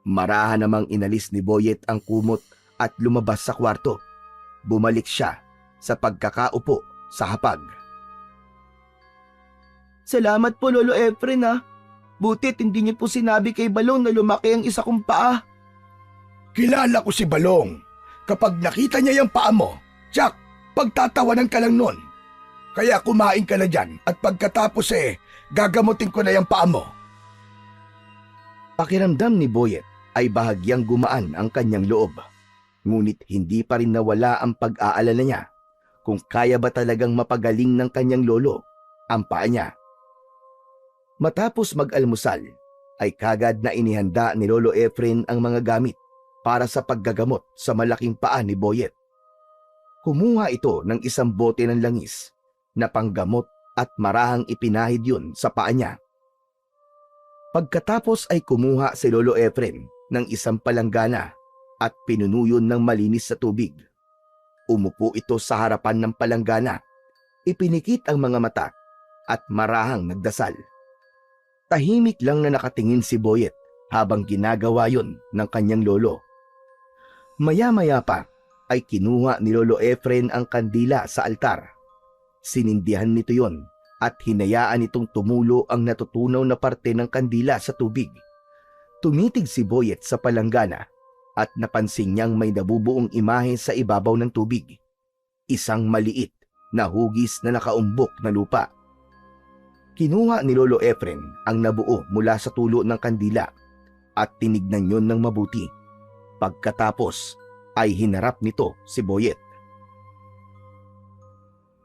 Marahan namang inalis ni Boyet ang kumot at lumabas sa kwarto. Bumalik siya sa pagkakaupo sa hapag. Salamat po, Lolo Efren ha. Butit hindi niyo po sinabi kay Balong na lumaki ang isa kong paa. Kilala ko si Balong. Kapag nakita niya yung paa mo, Jack, pagtatawanan ka lang nun. Kaya kumain ka na dyan at pagkatapos gagamutin ko na yung paa mo. Pakiramdam ni Boyet ay bahagyang gumaan ang kanyang loob. Ngunit hindi pa rin nawala ang pag-aalala niya kung kaya ba talagang mapagaling ng kanyang lolo ang paa niya. Matapos mag-almusal, ay kagad na inihanda ni Lolo Efren ang mga gamit para sa paggagamot sa malaking paa ni Boyet. Kumuha ito ng isang bote ng langis na panggamot at marahang ipinahid yun sa paa niya. Pagkatapos ay kumuha si Lolo Efren ng isang palanggana at pinunuyon ng malinis sa tubig. Umupo ito sa harapan ng palanggana, ipinikit ang mga mata at marahang nagdasal. Tahimik lang na nakatingin si Boyet habang ginagawa yon ng kanyang lolo. Maya-maya pa ay kinuha ni Lolo Efren ang kandila sa altar. Sinindihan nito yon at hinayaan itong tumulo ang natutunaw na parte ng kandila sa tubig. Tumitig si Boyet sa palanggana at napansin niyang may nabubuong imahe sa ibabaw ng tubig. Isang maliit na hugis na nakaumbok na lupa. Kinuha ni Lolo Efren ang nabuo mula sa tulo ng kandila at tinignan yon ng mabuti. Pagkatapos ay hinarap nito si Boyet.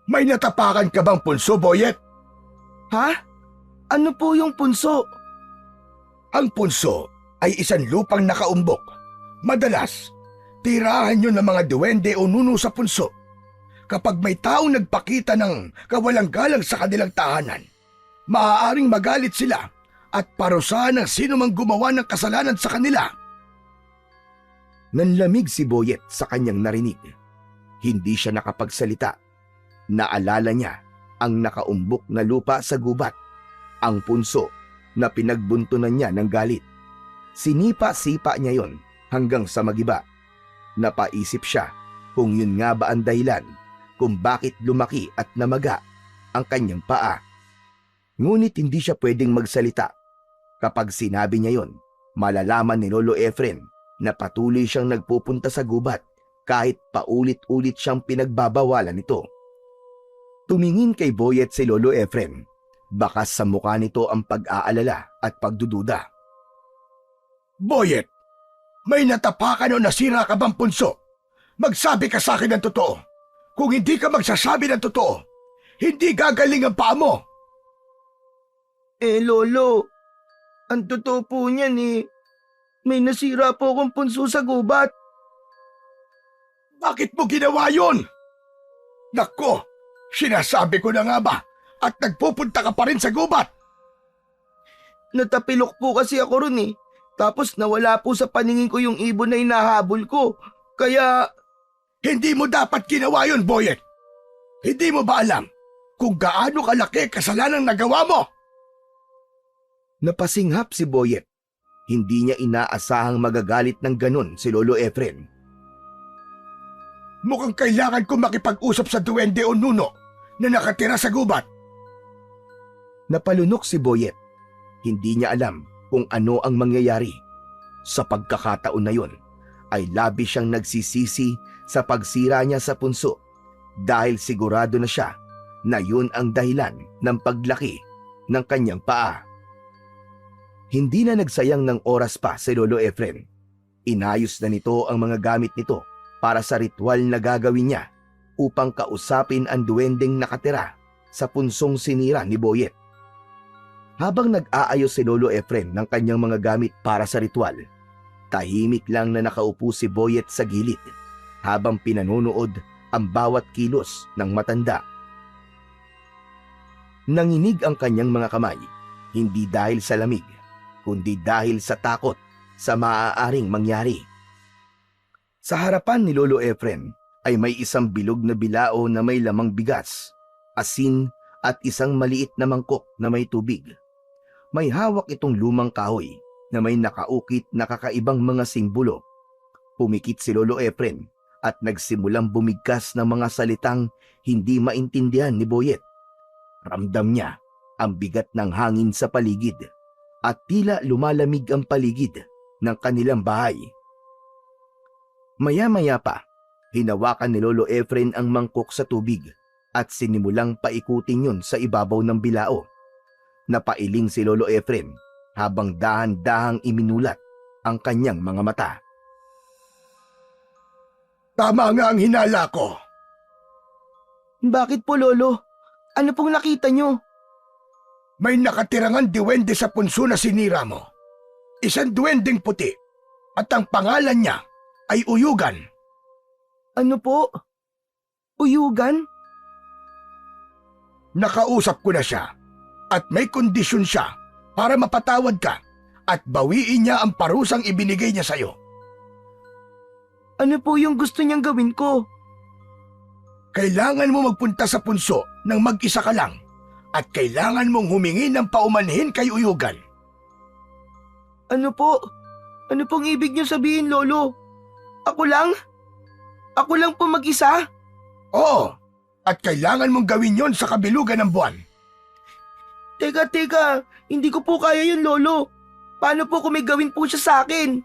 May natapakan ka bang punso, Boyet? Ha? Ano po yung punso? Ang punso ay isang lupang nakaumbok. Madalas, tirahan yun ng mga duwende o nuno sa punso. Kapag may taong nagpakita ng kawalang galang sa kanilang tahanan, maaaring magalit sila at parusahan ng sino mang gumawa ng kasalanan sa kanila. Nanlamig si Boyet sa kanyang narinig. Hindi siya nakapagsalita. Naalala niya ang nakaumbok na lupa sa gubat, ang punso na pinagbuntunan niya ng galit. Sinipa-sipa niya yon hanggang sa magiba. Napaisip siya kung yun nga ba ang dahilan kung bakit lumaki at namaga ang kanyang paa. Ngunit hindi siya pwedeng magsalita. Kapag sinabi niya yon, malalaman ni Lolo Efren na patuloy siyang nagpupunta sa gubat kahit paulit-ulit siyang pinagbabawalan nito. Tumingin kay Boyet si Lolo Efren. Bakas sa mukha nito ang pag-aalala at pagdududa. Boyet, may natapakan o nasira ka bang punso? Magsabi ka sa akin ng totoo. Kung hindi ka magsasabi ng totoo, hindi gagaling ang paa mo. Lolo, ang totoo po niyan may nasira po akong punso sa gubat. Bakit mo ginawa yun? Nako, sinasabi ko na nga ba at nagpupunta ka pa rin sa gubat? Natapilok po kasi ako ron Tapos nawala po sa paningin ko yung ibon na hinahabol ko. Kaya... Hindi mo dapat ginawa yun, Boyet. Hindi mo ba alam kung gaano kalaki kasalanang nagawa mo? Napasinghap si Boyet. Hindi niya inaasahang magagalit ng ganon si Lolo Efren. Mukhang kailangan ko makipag-usap sa duwende o nuno na nakatira sa gubat. Napalunok si Boyet. Hindi niya alam kung ano ang mangyayari. Sa pagkakataon na yon, ay labis siyang nagsisisi sa pagsira niya sa punso dahil sigurado na siya na yun ang dahilan ng paglaki ng kanyang paa. Hindi na nagsayang ng oras pa si Lolo Efren. Inayos na nito ang mga gamit nito para sa ritual na gagawin niya upang kausapin ang duwendeng nakatira sa punsong sinira ni Boyet. Habang nag-aayos si Lolo Efren ng kanyang mga gamit para sa ritual, tahimik lang na nakaupo si Boyet sa gilid habang pinanunood ang bawat kilos ng matanda. Nanginig ang kanyang mga kamay, hindi dahil sa lamig, kundi dahil sa takot sa maaaring mangyari. Sa harapan ni Lolo Efren ay may isang bilog na bilao na may lamang bigas, asin at isang maliit na mangkok na may tubig. May hawak itong lumang kahoy na may nakaukit na kakaibang mga simbolo. Pumikit si Lolo Efren at nagsimulang bumigkas ng mga salitang hindi maintindihan ni Boyet. Ramdam niya ang bigat ng hangin sa paligid at tila lumalamig ang paligid ng kanilang bahay. Maya-maya pa, hinawakan ni Lolo Efren ang mangkok sa tubig at sinimulang paikutin yun sa ibabaw ng bilao. Napailing si Lolo Efren habang dahan-dahang iminulat ang kanyang mga mata. Tama nga ang hinala ko. Bakit po, Lolo? Ano pong nakita nyo? May nakatirangan diwende sa punso na sinira mo. Isang duwendeng puti at ang pangalan niya ay Uyugan. Ano po? Uyugan? Nakausap ko na siya at may kondisyon siya para mapatawad ka at bawiin niya ang parusang ibinigay niya sa'yo. Ano po yung gusto niyang gawin ko? Kailangan mo magpunta sa punso nang mag-isa ka lang at kailangan mong humingi ng paumanhin kay Uyugan. Ano po? Ano pong ibig niyo sabihin, Lolo? Ako lang? Ako lang po mag-isa? Oo, at kailangan mong gawin yon sa kabilugan ng buwan. Teka, hindi ko po kaya yun, Lolo. Paano po kung may gawin po siya sa akin?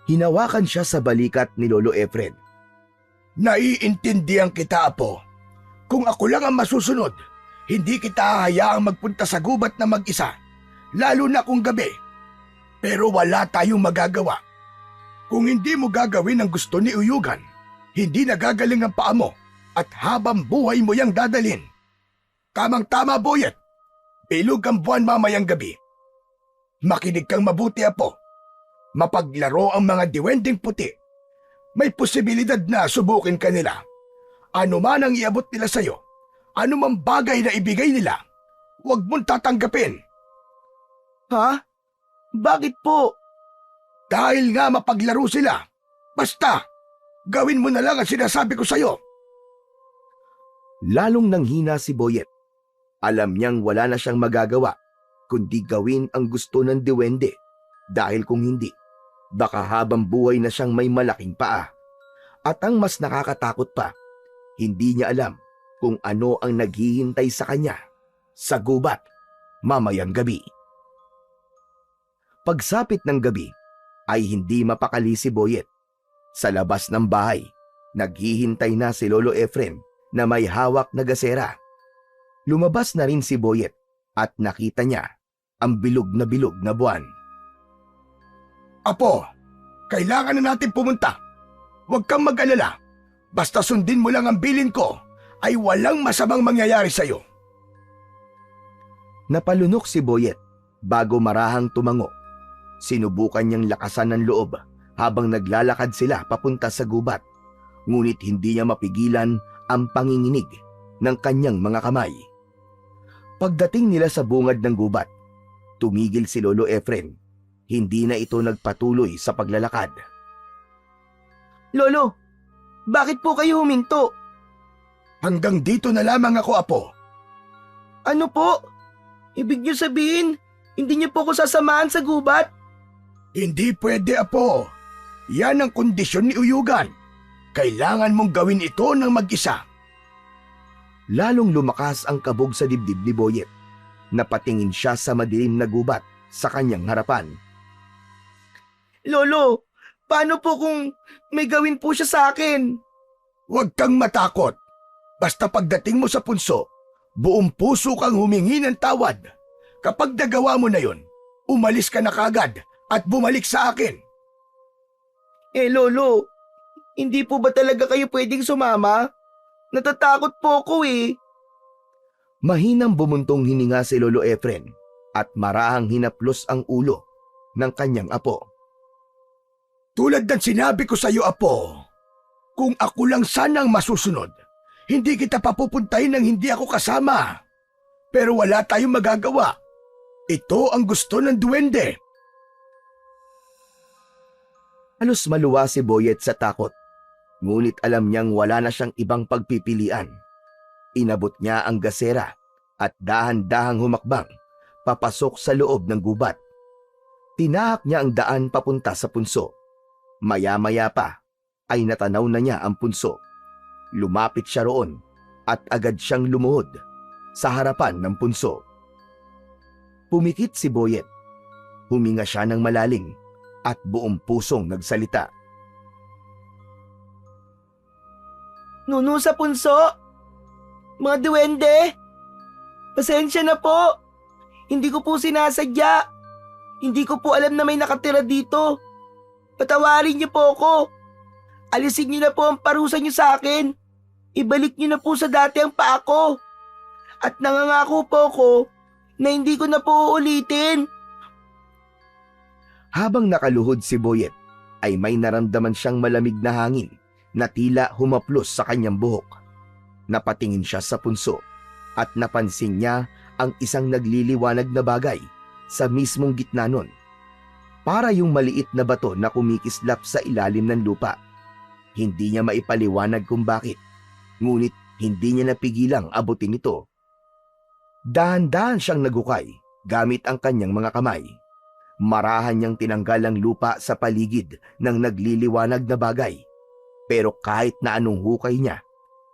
Hinawakan siya sa balikat ni Lolo Efren. Naiintindihan kita, Apo. Kung ako lang ang masusunod, hindi kita hahayaang magpunta sa gubat na mag-isa, lalo na kung gabi. Pero wala tayong magagawa. Kung hindi mo gagawin ang gusto ni Uyugan, hindi nagagaling ang paa mo at habang buhay mo yang dadalhin. Tamang-tama, Boyet. Bilog ang buwan mamayang gabi. Makinig kang mabuti, Apo. Mapaglaro ang mga diwending puti. May posibilidad na subukin ka nila. Ano man ang iabot nila sa'yo, ano mang bagay na ibigay nila, huwag mong tatanggapin. Ha? Bakit po? Dahil nga mapaglaro sila. Basta, gawin mo na lang ang sinasabi ko sa'yo. Lalong nanghina si Boyet. Alam niyang wala na siyang magagawa kundi gawin ang gusto ng diwende dahil kung hindi, baka habang buhay na siyang may malaking paa. At ang mas nakakatakot pa, hindi niya alam kung ano ang naghihintay sa kanya sa gubat mamayang gabi. Pagsapit ng gabi ay hindi mapakali si Boyet. Sa labas ng bahay, naghihintay na si Lolo Efren na may hawak na gasera. Lumabas na rin si Boyet at nakita niya ang bilog na buwan. Apo, kailangan na natin pumunta. Huwag kang mag-alala. Basta sundin mo lang ang bilin ko, ay walang masamang mangyayari sa'yo. Napalunok si Boyet bago marahang tumango. Sinubukan niyang lakasan ng loob habang naglalakad sila papunta sa gubat. Ngunit hindi niya mapigilan ang panginginig ng kanyang mga kamay. Pagdating nila sa bungad ng gubat, tumigil si Lolo Efren. Hindi na ito nagpatuloy sa paglalakad. Lolo, bakit po kayo huminto? Hanggang dito na lamang ako, Apo. Ano po? Ibig niyo sabihin, hindi niyo po ako sasamahan sa gubat? Hindi pwede, Apo. Yan ang kondisyon ni Uyugan. Kailangan mong gawin ito ng mag-isa. Lalong lumakas ang kabog sa dibdib ni Boyet. Napatingin siya sa madilim na gubat sa kanyang harapan. Lolo, paano po kung may gawin po siya sa akin? Huwag kang matakot. Basta pagdating mo sa punso, buong puso kang humingi ng tawad. Kapag nagawa mo na yon, umalis ka na kagad at bumalik sa akin. Lolo, hindi po ba talaga kayo pwedeng sumama? Natatakot po ako eh. Mahinang bumuntong hininga si Lolo Efren at marahang hinaplos ang ulo ng kanyang apo. Tulad ng sinabi ko sa iyo, Apo, kung ako lang sanang masusunod, hindi kita papupuntahin nang hindi ako kasama. Pero wala tayong magagawa. Ito ang gusto ng duwende. Halos maluwa si Boyet sa takot. Ngunit alam niyang wala na siyang ibang pagpipilian. Inabot niya ang gasera at dahan-dahang humakbang papasok sa loob ng gubat. Tinahak niya ang daan papunta sa punso. Maya-maya pa ay natanaw na niya ang punso. Lumapit siya roon at agad siyang lumuhod sa harapan ng punso. Pumikit si Boyet. Huminga siya ng malalim at buong pusong nagsalita. Nuno sa punso! Mga duwende! Pasensya na po! Hindi ko po sinasadya! Hindi ko po alam na may nakatira dito! Patawarin niyo po ako! Alisin niyo na po ang parusa niyo sa akin! Ibalik niyo na po sa dati ang paa ko! At nangangako po ako na hindi ko na po uulitin! Habang nakaluhod si Boyet, ay may naramdaman siyang malamig na hangin na tila humaplos sa kanyang buhok. Napatingin siya sa punso at napansin niya ang isang nagliliwanag na bagay sa mismong gitna nun. Para yung maliit na bato na kumikislap sa ilalim ng lupa. Hindi niya maipaliwanag kung bakit, ngunit hindi niya napigilang abutin ito. Dahan-dahan siyang nagukay gamit ang kanyang mga kamay. Marahan niyang tinanggal ang lupa sa paligid ng nagliliwanag na bagay. Pero kahit na anong hukay niya,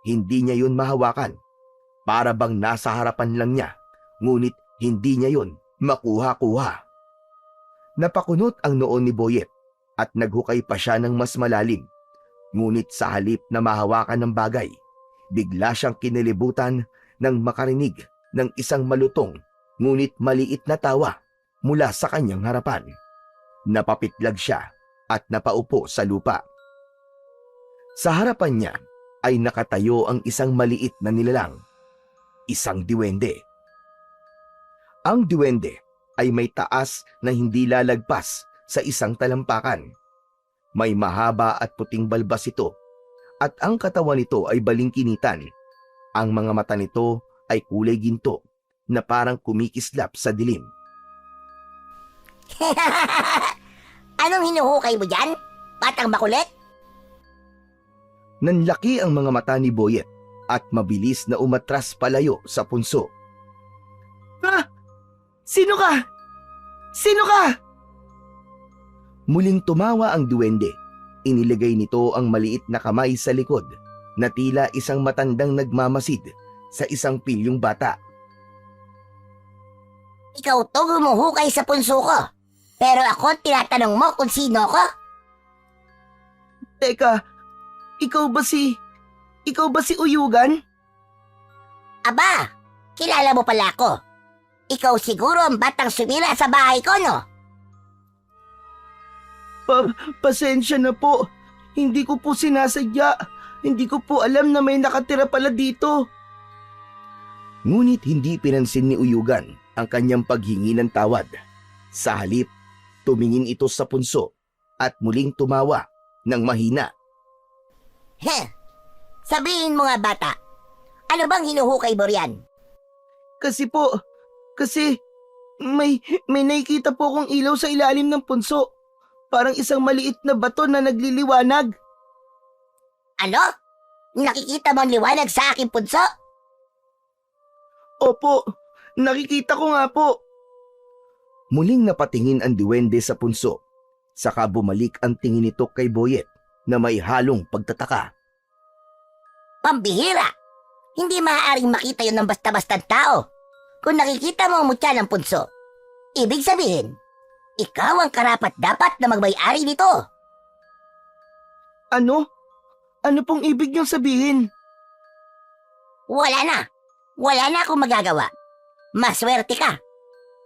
hindi niya yun mahawakan. Para bang nasa harapan lang niya, ngunit hindi niya yun makuha-kuha. Napakunot ang noo ni Boyet at naghukay pa siya ng mas malalim. Ngunit sa halip na mahawakan ng bagay, bigla siyang kinilibutan nang makarinig ng isang malutong ngunit maliit na tawa mula sa kanyang harapan. Napapitlag siya at napaupo sa lupa. Sa harapan niya ay nakatayo ang isang maliit na nilalang, isang diwende. Ang diwende ay may taas na hindi lalagpas sa isang talampakan. May mahaba at puting balbas ito at ang katawan nito ay balingkinitan. Ang mga mata nito ay kulay ginto na parang kumikislap sa dilim. Anong hinuhukay mo dyan? Batang makulit? Nanlaki ang mga mata ni Boyet at mabilis na umatras palayo sa punso. Ha? Sino ka? Sino ka? Muling tumawa ang duwende. Inilagay nito ang maliit na kamay sa likod na tila isang matandang nagmamasid sa isang pilyong bata. Ikaw to gumuhukay sa punso ko. Pero ako tinatanong mo kung sino ko? Teka, ikaw ba si Uyugan? Aba, kilala mo pala ako. Ikaw siguro ang batang sumira sa bahay ko, no? Pasensya na po. Hindi ko po sinasadya. Hindi ko po alam na may nakatira pala dito. Ngunit hindi pinansin ni Uyugan ang kanyang paghingi ng tawad. Sa halip, tumingin ito sa punso at muling tumawa ng mahina. Heh, sabihin mo nga bata, ano bang hinuhukay mo riyan? Kasi may nakikita po akong ilaw sa ilalim ng punso. Parang isang maliit na bato na nagliliwanag. Ano? Nakikita mo ang liwanag sa aking punso? Opo, nakikita ko nga po. Muling napatingin ang diwende sa punso. Saka bumalik ang tingin nito kay Boyet na may halong pagtataka. Pambihira! Hindi maaaring makita yun ng basta-bastang tao. Kung nakikita mo ang mutya ng punso, ibig sabihin, ikaw ang karapat-dapat na magmay-ari nito. Ano? Ano pong ibig niyong sabihin? Wala na akong magagawa. Maswerte ka.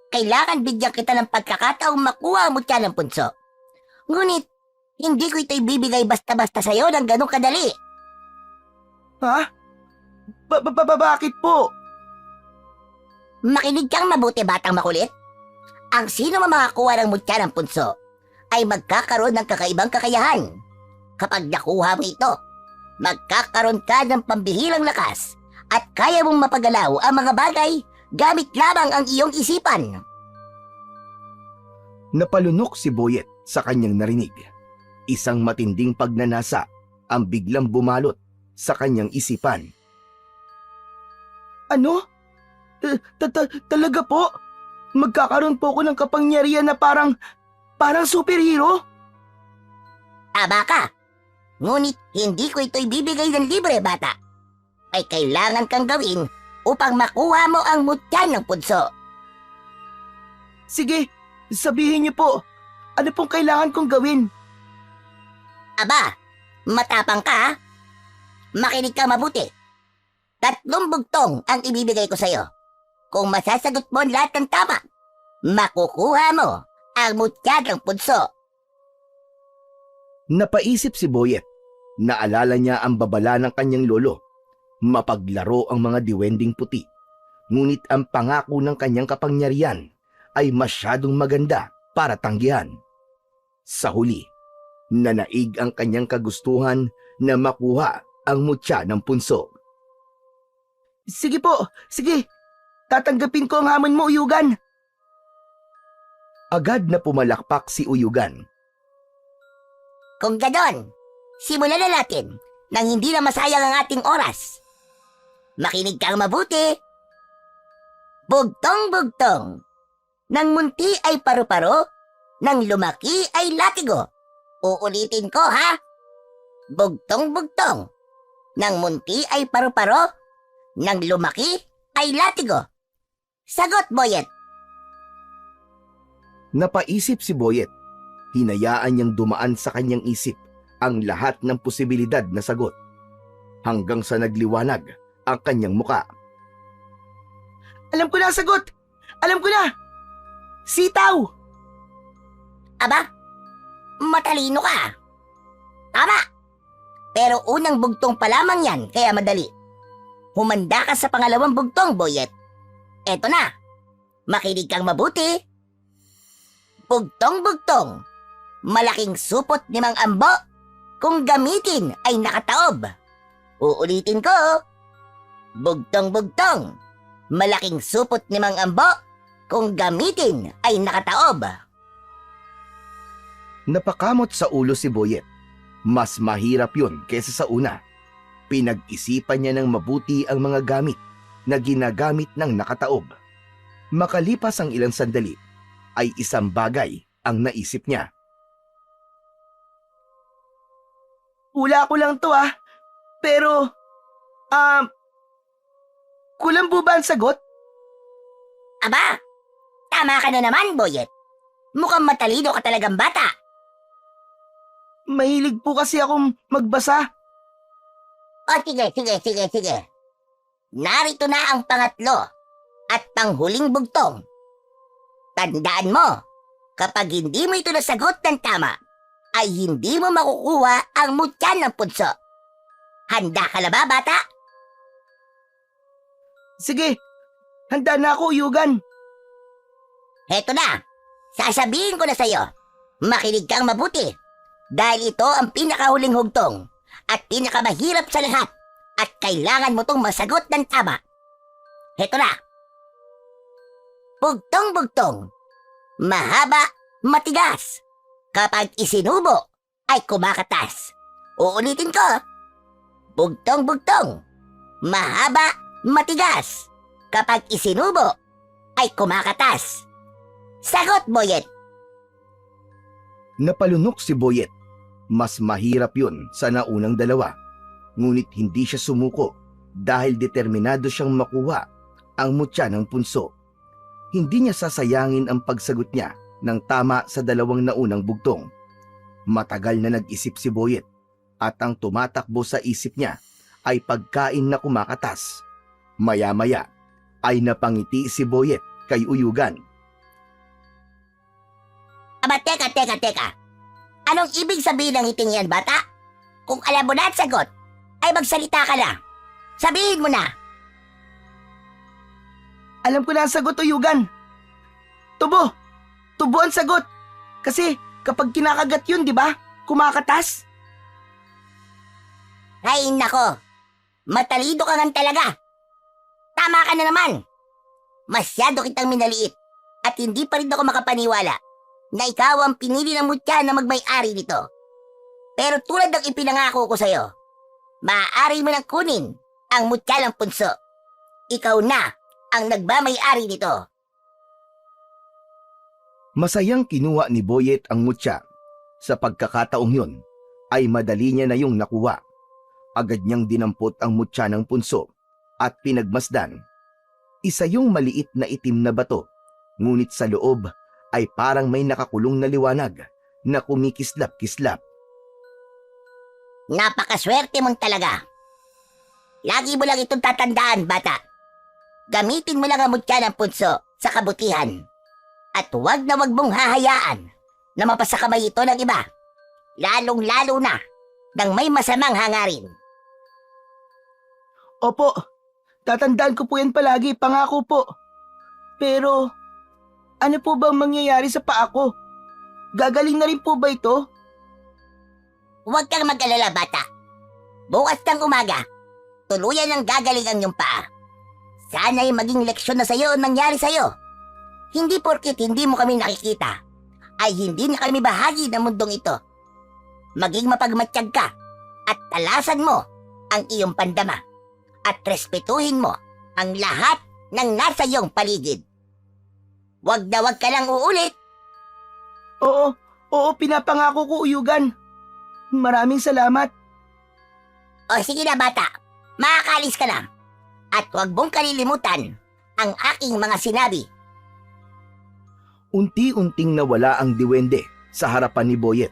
Kailangan bigyan kita ng pagkakataong makuha ang mutya ng punso. Ngunit, hindi ko ito ibibigay basta-basta sa'yo ng ganong kadali. Ha? Bakit po? Makinig kang mabuti, batang makulit. Ang sino man makakuha ng mutya ng punso ay magkakaroon ng kakaibang kakayahan. Kapag nakuha mo ito, magkakaroon ka ng pambihirang lakas at kaya mong mapagalaw ang mga bagay gamit lamang ang iyong isipan. Napalunok si Boyet sa kanyang narinig. Isang matinding pagnanasa ang biglang bumalot sa kanyang isipan. Ano? Talaga po? Magkakaroon po ako ng kapangyarihan na parang Parang superhero? Tama ka. Ngunit hindi ko ito ibibigay ng libre, bata. Ay kailangan kang gawin upang makuha mo ang mutya ng punso. Sige, sabihin niyo po. Ano pong kailangan kong gawin? Aba, matapang ka ha? Makinig ka mabuti. 3 bugtong ang ibibigay ko sa'yo. Kung masasagot mo lahat ng tama, makukuha mo ang mutya ng punso. Napaisip si Boyet. Naalala niya ang babala ng kanyang lolo. Mapaglaro ang mga diwending puti. Ngunit ang pangako ng kanyang kapangyarihan ay masyadong maganda para tanggihan. Sa huli, nanaig ang kanyang kagustuhan na makuha ang mutya ng punso. Sige po, sige. Tatanggapin ko ang hamon mo, Uyugan. Agad na pumalakpak si Uyugan. Kung ganon, simulan na natin nang hindi na masayang ang ating oras. Makinig kang mabuti. Bugtong-bugtong. Nang munti ay paru-paro, nang lumaki ay latigo. Uulitin ko ha. Bugtong-bugtong. Nang munti ay paru-paro, nang lumaki ay latigo. Sagot, Boyet. Napaisip si Boyet. Hinayaan niyang dumaan sa kanyang isip ang lahat ng posibilidad na sagot. Hanggang sa nagliwanag ang kanyang muka. Alam ko na ang sagot. Alam ko na. Sitaw. Aba, matalino ka. Tama. Pero unang bugtong pa lamang yan, kaya madali. Humanda ka sa pangalawang bugtong, Boyet. Eto na. Makinig kang mabuti. Bugtong-bugtong. Malaking supot ni Mang Ambo. Kung gamitin ay nakataob. Uulitin ko. Bugtong-bugtong. Malaking supot ni Mang Ambo. Kung gamitin ay nakataob. Napakamot sa ulo si Boyet. Mas mahirap yun kesa sa una. Pinag-isipan niya ng mabuti ang mga gamit na ginagamit ng nakataob. Makalipas ang ilang sandali, ay isang bagay ang naisip niya. Hula ko lang to Pero, kulang po ba ang sagot? Aba, tama ka na naman, Boyet. Mukhang matalino ka talagang bata. Mahilig po kasi akong magbasa. O sige. Narito na ang pangatlo at panghuling bugtong. Tandaan mo, kapag hindi mo ito nasagot ng tama, ay hindi mo makukuha ang mutya ng punso. Handa ka na ba, bata? Sige, handa na ako, Uyugan. Heto na, sasabihin ko na sa'yo. Makinig kang mabuti. Dahil ito ang pinakahuling hugtong at pinakamahirap sa lahat at kailangan mo tong masagot ng tama. Heto na. Bugtong-bugtong. Mahaba, matigas. Kapag isinubo, ay kumakatas. Uulitin ko. Bugtong-bugtong. Mahaba, matigas. Kapag isinubo, ay kumakatas. Sagot, Boyet. Napalunok si Boyet. Mas mahirap yun sa naunang dalawa. Ngunit hindi siya sumuko dahil determinado siyang makuha ang mutya ng punso. Hindi niya sasayangin ang pagsagot niya ng tama sa dalawang naunang bugtong. Matagal na nag-isip si Boyet at ang tumatakbo sa isip niya ay pagkain na kumakatas. Maya-maya ay napangiti si Boyet kay Uyugan. Aba, teka. Anong ibig sabihin ng ngiting yan, bata? Kung alam mo na at sagot, ay magsalita ka na. Sabihin mo na. Alam ko na ang sagot, Uyugan. Tubo. Tubo ang sagot. Kasi kapag kinakagat yun, di ba? Kumakatas. Ay, nako. Matalido ka nga talaga. Tama ka na naman. Masyado kitang minaliit at hindi pa rin ako makapaniwala na ikaw ang pinili ng mutya na magmay-ari nito. Pero tulad ng ipinangako ko sa'yo, maaari mo nang kunin ang mutya ng punso. Ikaw na ang nagmamay-ari nito. Masayang kinuha ni Boyet ang mutya. Sa pagkakataong yun, ay madali niya na yung nakuha. Agad niyang dinampot ang mutya ng punso at pinagmasdan. Isa yung maliit na itim na bato, ngunit sa loob ay parang may nakakulong na liwanag na kumikislap-kislap. Napakaswerte mong talaga. Lagi mo lang itong tatandaan, bata. Gamitin mo lang ang mutya ng punso sa kabutihan. At huwag na huwag mong hahayaan na mapasakamay ito ng iba. Lalong-lalo na ng may masamang hangarin. Opo, tatandaan ko po yan palagi, pangako po. Pero, ano po bang mangyayari sa paa ko? Gagaling na rin po ba ito? Huwag kang mag-alala, bata. Bukas ng umaga, tuluyan ang gagaling ang iyong paa. Sana'y maging leksyon na sa'yo ang nangyari sa'yo. Hindi porket hindi mo kami nakikita, ay hindi na kami bahagi ng mundong ito. Maging mapagmatsyag ka at talasan mo ang iyong pandama at respetuhin mo ang lahat ng nasa iyong paligid. Huwag na huwag ka lang uulit. Oo, pinapangako ko, Uyugan. Maraming salamat. O sige na, bata, makakaalis ka na. At huwag mong kalilimutan ang aking mga sinabi. Unti-unting nawala ang diwende sa harapan ni Boyet.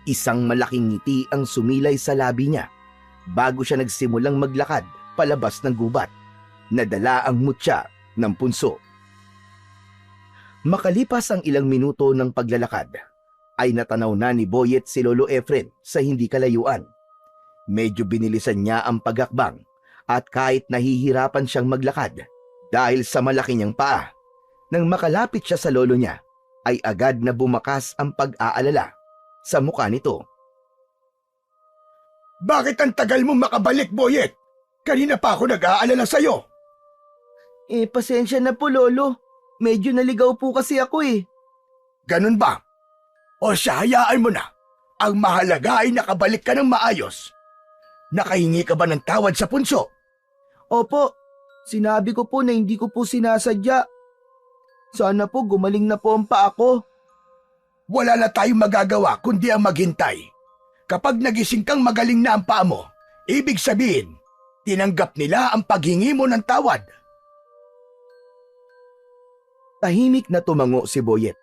Isang malaking ngiti ang sumilay sa labi niya bago siya nagsimulang maglakad palabas ng gubat. Nadala ang mutya ng punso. Makalipas ang ilang minuto ng paglalakad, ay natanaw na ni Boyet si Lolo Efren sa hindi kalayuan. Medyo binilisan niya ang pagakbang at kahit nahihirapan siyang maglakad dahil sa malaki niyang paa, nang makalapit siya sa lolo niya, ay agad na bumakas ang pag-aalala sa mukha nito. Bakit ang tagal mo makabalik, Boyet? Kanina pa ako nag-aalala sa'yo. Pasensya na po, Lolo. Medyo naligaw po kasi ako eh. Ganun ba? O siya, hayaan mo na. Ang mahalaga ay nakabalik ka ng maayos. Nakahingi ka ba ng tawad sa punso? Opo, sinabi ko po na hindi ko po sinasadya. Sana po gumaling na po ang paa ko. Wala na tayong magagawa kundi ang maghintay. Kapag nagising kang magaling na ang paa mo, ibig sabihin, tinanggap nila ang paghingi mo ng tawad. Tahimik na tumango si Boyet.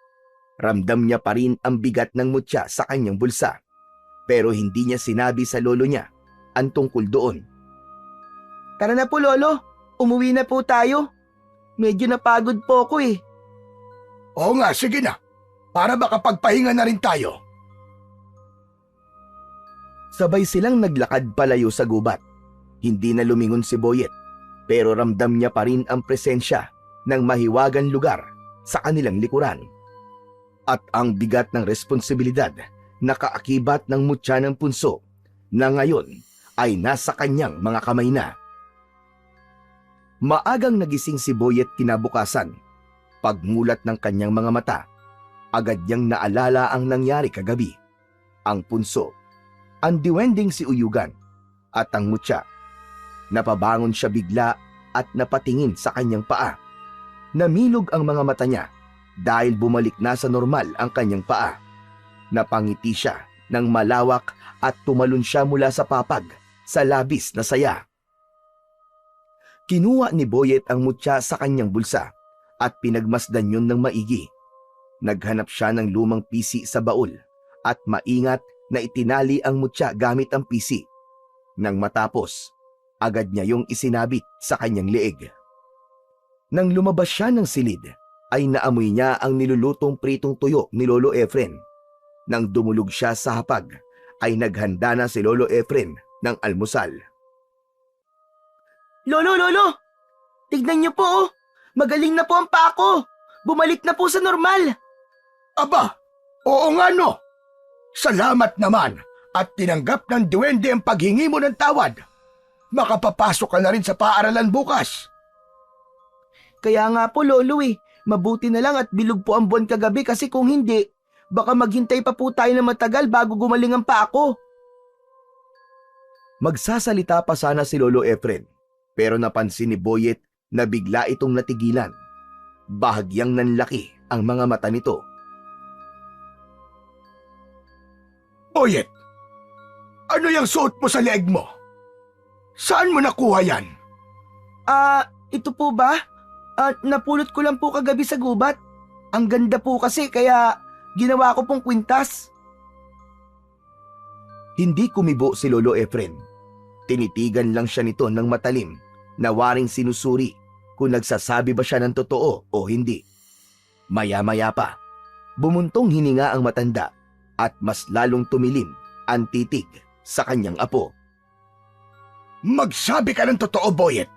Ramdam niya pa rin ang bigat ng mutya sa kanyang bulsa. Pero hindi niya sinabi sa lolo niya ang tungkol doon. Tara na po, Lolo. Umuwi na po tayo. Medyo napagod po ako eh. Oo nga, sige na. Para makapagpahinga na rin tayo. Sabay silang naglakad palayo sa gubat. Hindi na lumingon si Boyet, pero ramdam niya pa rin ang presensya ng mahiwagang lugar sa kanilang likuran. At ang bigat ng responsibilidad na kaakibat ng mutya ng punso na ngayon ay nasa kanyang mga kamay na. Maagang nagising si Boyet kinabukasan. Pagmulat ng kanyang mga mata, agad niyang naalala ang nangyari kagabi. Ang punso, ang diwending si Uyugan, at ang mutya. Napabangon siya bigla at napatingin sa kanyang paa. Namilog ang mga mata niya dahil bumalik na sa normal ang kanyang paa. Napangiti siya ng malawak at tumalon siya mula sa papag sa labis na saya. Kinuha ni Boyet ang mutya sa kanyang bulsa at pinagmasdan yun ng maigi. Naghanap siya ng lumang pisi sa baul at maingat na itinali ang mutya gamit ang pisi. Nang matapos, agad niya yung isinabit sa kanyang leeg. Nang lumabas siya ng silid, ay naamoy niya ang nilulutong pritong tuyo ni Lolo Efren. Nang dumulog siya sa hapag, ay naghanda na si Lolo Efren ng almusal. Lolo! Tignan niyo po oh! Magaling na po ang paa ko! Bumalik na po sa normal! Aba, oo nga no. Salamat naman at tinanggap ng duwende ang paghingi mo ng tawad. Makapapasok ka na rin sa paaralan bukas. Kaya nga po, Lolo eh. Mabuti na lang at bilog po ang buwan kagabi kasi kung hindi, baka maghintay pa po tayo na matagal bago gumaling ang paa ko. Magsasalita pa sana si Lolo Efren, pero napansin ni Boyet na bigla itong natigilan. Bahagyang nanlaki ang mga mata nito Boyet, ano yung suot mo sa leeg mo? Saan mo nakuha yan? Ito po ba? Napulot ko lang po kagabi sa gubat. Ang ganda po kasi kaya ginawa ko pong kwintas. Hindi kumibo si Lolo Efren. Tinitigan lang siya nito ng matalim na waring sinusuri kung nagsasabi ba siya ng totoo o hindi. Maya-maya pa, bumuntong hininga ang matanda at mas lalong tumilim ang titig sa kanyang apo. Magsabi ka ng totoo, Boyet.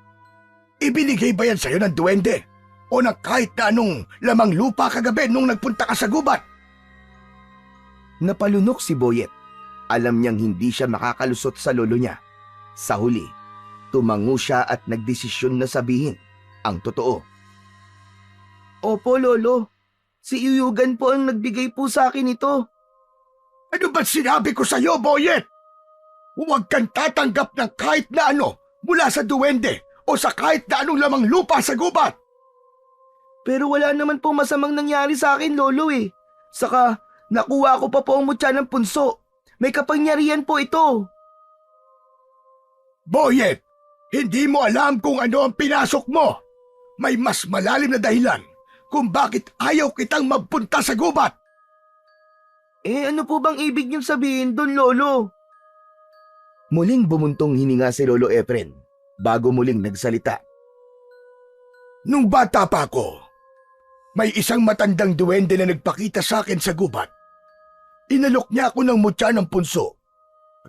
Ibinigay ba yan sa'yo ng duwende? O ng kahit na anong lamang lupa kagabi nung nagpunta ka sa gubat? Napalunok si Boyet. Alam niyang hindi siya makakalusot sa lolo niya. Sa huli, tumango siya at nagdesisyon na sabihin ang totoo. Opo, Lolo. Si Uyugan po ang nagbigay po sa akin ito. Ano ba't sinabi ko sa'yo, Boyet? Huwag kang tatanggap ng kahit na ano mula sa duwende o sa kahit na anong lamang lupa sa gubat. Pero wala naman po masamang nangyari sa akin, Lolo eh. Saka, nakuha ko pa po ang mutya ng punso. May kapangyarihan po ito. Boyet, hindi mo alam kung ano ang pinasok mo. May mas malalim na dahilan kung bakit ayaw kitang magpunta sa gubat. Ano po bang ibig niyong sabihin doon, Lolo? Muling bumuntong hininga si Lolo Efren bago muling nagsalita. Nung bata pa ako, may isang matandang duwende na nagpakita sa akin sa gubat. Inalok niya ako ng mutya ng punso,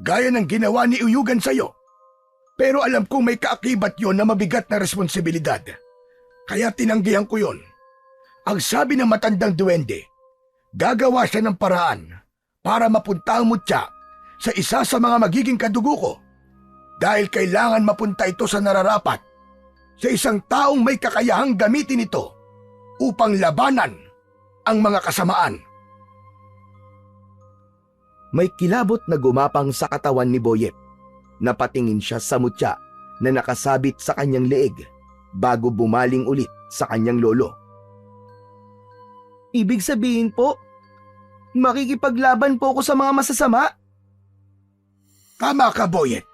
gaya ng ginawa ni Uyugan sa'yo. Pero alam kong may kaakibat yon na mabigat na responsibilidad. Kaya tinanggihan ko yon. Ang sabi ng matandang duwende, gagawa siya ng paraan para mapunta ang mutya sa isa sa mga magiging kadugo ko. Dahil kailangan mapunta ito sa nararapat, sa isang taong may kakayahang gamitin ito upang labanan ang mga kasamaan. May kilabot na gumapang sa katawan ni Boyet. Napatingin siya sa mutya na nakasabit sa kanyang leeg bago bumaling ulit sa kanyang lolo. Ibig sabihin po, makikipaglaban po ako sa mga masasama? Tama ka, Boyet.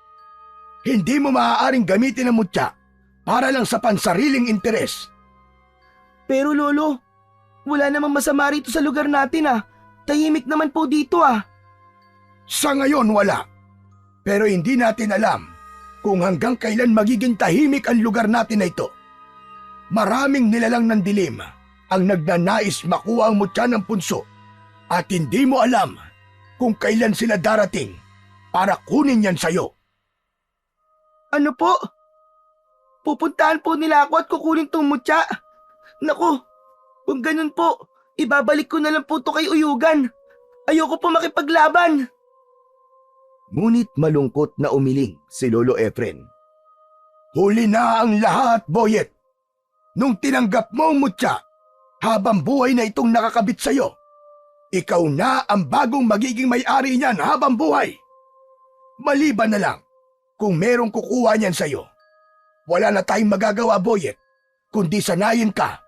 Hindi mo maaaring gamitin ang mutya para lang sa pansariling interes. Pero Lolo, wala namang masama rito sa lugar natin ah. Tahimik naman po dito ah. Sa ngayon wala. Pero hindi natin alam kung hanggang kailan magiging tahimik ang lugar natin na ito. Maraming nilalang ng dilim ang nagnanais makuha ang mutya ng punso at hindi mo alam kung kailan sila darating para kunin yan sa'yo. Ano po? Pupuntahan po nila ako at kukunin tong mutya. Naku, kung ganun po, ibabalik ko na lang po to kay Uyugan. Ayoko po makipaglaban. Ngunit malungkot na umiling si Lolo Efren. Huli na ang lahat, Boyet. Nung tinanggap mo ang mutya, habang buhay na itong nakakabit sa'yo, ikaw na ang bagong magiging may-ari niyan habang buhay. Maliban na lang kung merong kukuha niyan sa'yo. Wala na tayong magagawa, Boyet, kundi sanayin ka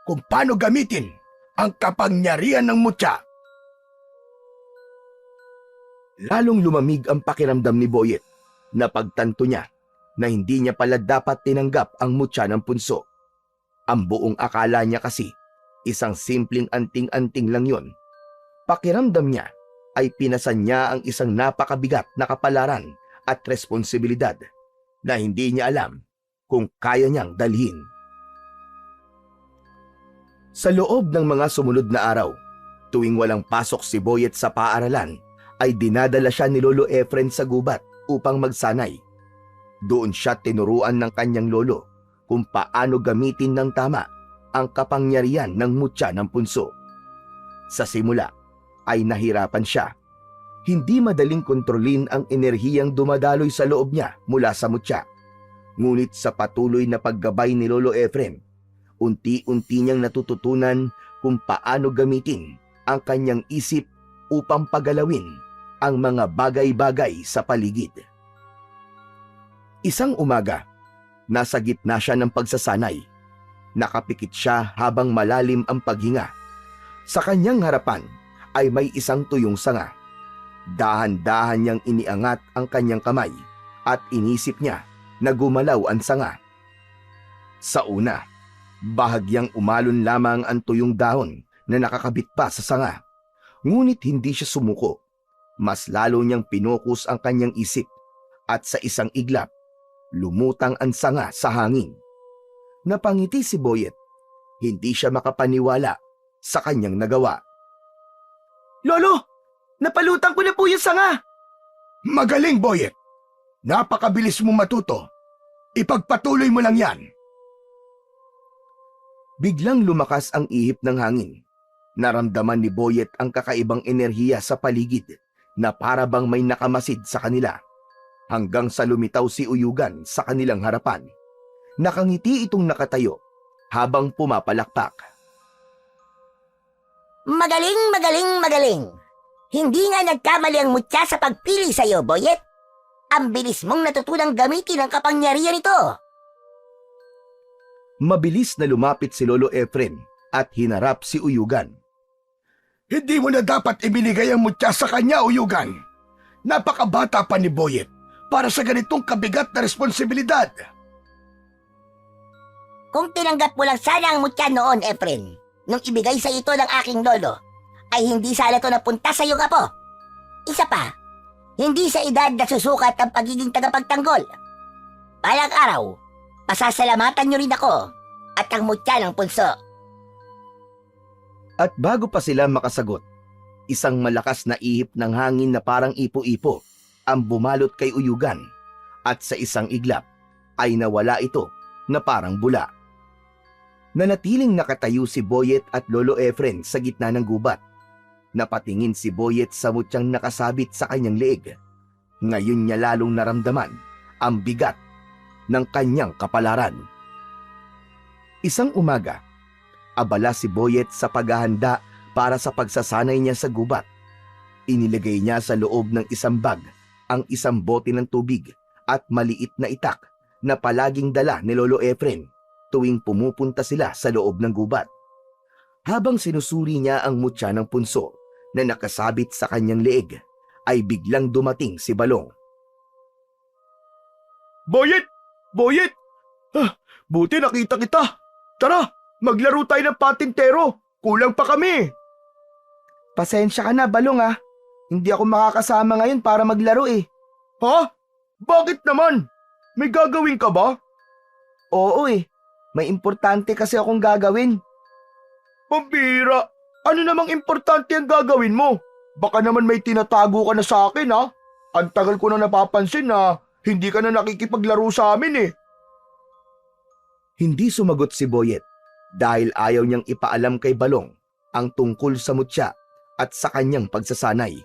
kung paano gamitin ang kapangyarihan ng mutya. Lalong lumamig ang pakiramdam ni Boyet na pagtanto niya na hindi niya pala dapat tinanggap ang mutya ng punso. Ang buong akala niya kasi isang simpleng anting-anting lang yon. Pakiramdam niya ay pinasan niya ang isang napakabigat na kapalaran at responsibilidad na hindi niya alam kung kaya niyang dalhin. Sa loob ng mga sumunod na araw, tuwing walang pasok si Boyet sa paaralan, ay dinadala siya ni Lolo Efren sa gubat upang magsanay. Doon siya tinuruan ng kanyang lolo kung paano gamitin ng tama ang kapangyarihan ng mutya ng punso. Sa simula ay nahirapan siya. Hindi madaling kontrolin ang enerhiyang dumadaloy sa loob niya mula sa mutya. Ngunit sa patuloy na paggabay ni Lolo Efren, unti-unti niyang natututunan kung paano gamitin ang kanyang isip upang pagalawin ang mga bagay-bagay sa paligid. Isang umaga, nasa gitna siya ng pagsasanay. Nakapikit siya habang malalim ang paghinga. Sa kanyang harapan ay may isang tuyong sanga. Dahan-dahan niyang iniangat ang kanyang kamay at inisip niya na gumalaw ang sanga. Sa una, bahagyang umalon lamang ang tuyong dahon na nakakabit pa sa sanga. Ngunit hindi siya sumuko. Mas lalo niyang pinokus ang kanyang isip at sa isang iglap, lumutang ang sanga sa hangin. Napangiti si Boyet. Hindi siya makapaniwala sa kanyang nagawa. Lolo, napalutang ko na po yung sanga. Magaling, Boyet. Napakabilis mo matuto. Ipagpatuloy mo lang yan. Biglang lumakas ang ihip ng hangin. Naramdaman ni Boyet ang kakaibang enerhiya sa paligid na para bang may nakamasid sa kanila. Hanggang sa lumitaw si Uyugan sa kanilang harapan. Nakangiti itong nakatayo habang pumapalakpak. Magaling, magaling, magaling. Hindi nga nagkamali ang mutya sa pagpili sa'yo, Boyet. Ang bilis mong natutunang gamitin ang kapangyarihan nito. Mabilis na lumapit si Lolo Efren at hinarap si Uyugan. Hindi mo na dapat ibinigay ang mutya sa kanya, Uyugan. Napakabata pa ni Boyet para sa ganitong kabigat na responsibilidad. Kung tinanggap mo lang sana ang mutya noon, Efren, nung ibigay sa ito ng aking lolo, ay hindi sana ito napunta sa iyong apo. Isa pa, hindi sa edad na susukat ang pagiging tagapagtanggol. Balang araw, pasasalamatan niyo rin ako at ang mutya ng punso. At bago pa sila makasagot, isang malakas na ihip ng hangin na parang ipo-ipo ang bumalot kay Uyugan at sa isang iglap ay nawala ito na parang bula. Nanatiling nakatayo si Boyet at Lolo Efren sa gitna ng gubat. Napatingin si Boyet sa mutyang nakasabit sa kanyang leeg. Ngayon niya lalong naramdaman ang bigat ng kanyang kapalaran. Isang umaga, abala si Boyet sa paghahanda para sa pagsasanay niya sa gubat. Inilagay niya sa loob ng isang bag ang isang bote ng tubig at maliit na itak na palaging dala ni Lolo Efren tuwing pumupunta sila sa loob ng gubat. Habang sinusuri niya ang mutya ng punso na nakasabit sa kanyang leeg, ay biglang dumating si Balong. Boyet! Boyet! Buti nakita kita. Tara, maglaro tayo ng patintero. Kulang pa kami. Pasensya ka na, Balong ah. Hindi ako makakasama ngayon para maglaro eh. Ha? Bakit naman? May gagawin ka ba? Oo eh. May importante kasi akong gagawin. Pambira! Ano namang importante ang gagawin mo? Baka naman may tinatago ka na sa akin, ha? Ang tagal ko na napapansin na hindi ka na nakikipaglaro sa amin eh. Hindi sumagot si Boyet dahil ayaw niyang ipaalam kay Balong ang tungkol sa mutya at sa kanyang pagsasanay.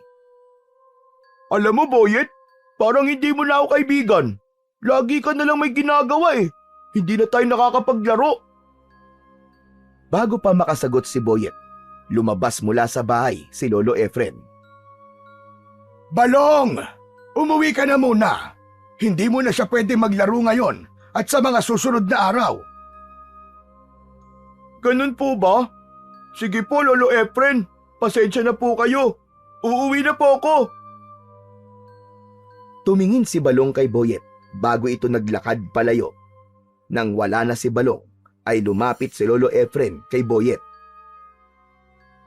Alam mo, Boyet, parang hindi mo na ako kaibigan. Lagi ka na lang may ginagawa eh. Hindi na tayo nakakapaglaro. Bago pa makasagot si Boyet, lumabas mula sa bahay si Lolo Efren. Balong! Umuwi ka na muna. Hindi mo na siya pwede maglaro ngayon at sa mga susunod na araw. Ganun po ba? Sige po, Lolo Efren. Pasensya na po kayo. Uuwi na po ako. Tumingin si Balong kay Boyet bago ito naglakad palayo. Nang wala na si Balong, ay lumapit si Lolo Efren kay Boyet.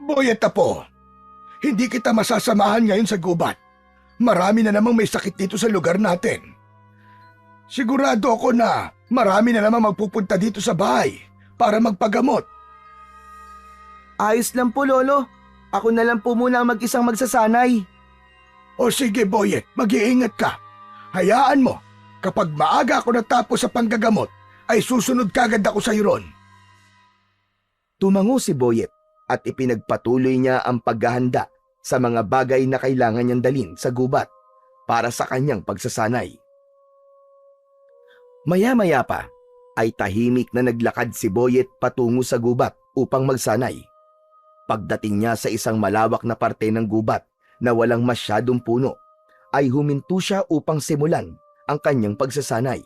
Boyet apo, hindi kita masasamahan ngayon sa gubat. Marami na namang may sakit dito sa lugar natin. Sigurado ako na marami na namang magpupunta dito sa bahay para magpagamot. Ayos lang po, Lolo. Ako na lang po muna ang mag-isang magsasanay. O sige, Boyet, mag-iingat ka. Hayaan mo, kapag maaga ako natapos sa panggagamot, ay susunod kagad ako sa iyon. Tumango si Boyet at ipinagpatuloy niya ang paghahanda sa mga bagay na kailangan niyang dalhin sa gubat para sa kanyang pagsasanay. Maya-maya pa ay tahimik na naglakad si Boyet patungo sa gubat upang magsanay. Pagdating niya sa isang malawak na parte ng gubat na walang masyadong puno, ay huminto siya upang simulan ang kanyang pagsasanay.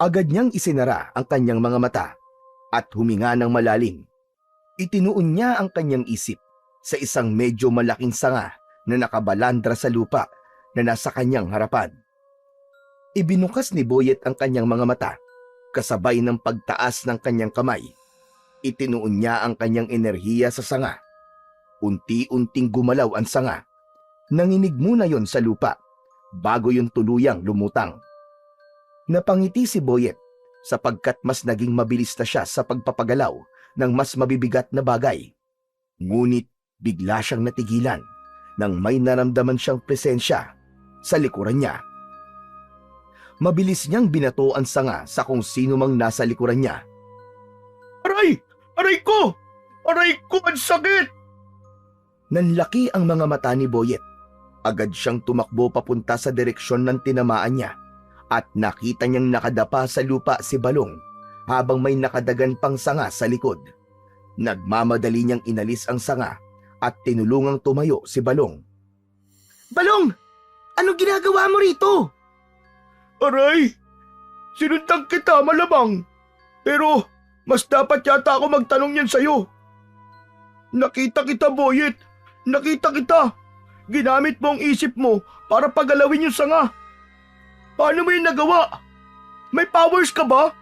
Agad niyang isinara ang kanyang mga mata at huminga ng malalim. Itinuon niya ang kanyang isip sa isang medyo malaking sanga na nakabalandra sa lupa na nasa kanyang harapan. Ibinukas ni Boyet ang kanyang mga mata, kasabay ng pagtaas ng kanyang kamay. Itinuon niya ang kanyang enerhiya sa sanga. Unti-unting gumalaw ang sanga. Nanginig muna yon sa lupa, bago yung tuluyang lumutang. Napangiti si Boyet sapagkat mas naging mabilis na siya sa pagpapagalaw ng mas mabibigat na bagay. Ngunit bigla siyang natigilan nang may naramdaman siyang presensya sa likuran niya. Mabilis niyang binato ang sanga sa kung sino mang nasa likuran niya. Aray! Aray ko! Aray ko! Ang sakit! Nanlaki ang mga mata ni Boyet. Agad siyang tumakbo papunta sa direksyon ng tinamaan niya at nakita niyang nakadapa sa lupa si Balong habang may nakadagan pang sanga sa likod. Nagmamadali niyang inalis ang sanga at tinulungang tumayo si Balong. Balong! Anong ginagawa mo rito? Aray! Sinundan kita malamang. Pero mas dapat yata ako magtanong yan sa'yo. Nakita kita, Boyet. Nakita kita. Ginamit mo ang isip mo para pagalawin yung sanga. Paano mo yung nagawa? May powers ka ba?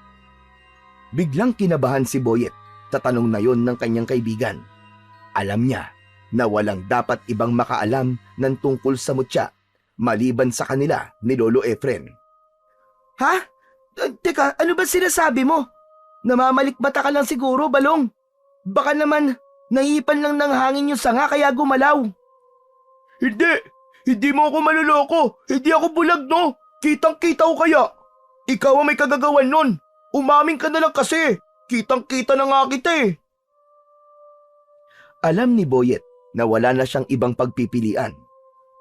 Biglang kinabahan si Boyet sa tanong na yon ng kanyang kaibigan. Alam niya na walang dapat ibang makaalam ng tungkol sa mutya maliban sa kanila ni Lolo Efren. Ha? Teka, ano ba sinasabi mo? Namamalikbata ka lang siguro, Balong. Baka naman naiipan lang ng hangin yung sanga kaya gumalaw. Hindi! Hindi mo ako maluloko! Hindi ako bulag, no? Kitang-kita ko kaya! Ikaw ang may kagagawan nun! Umamin ka na lang kasi! Kitang-kita na nga kita eh! Alam ni Boyet na wala na siyang ibang pagpipilian.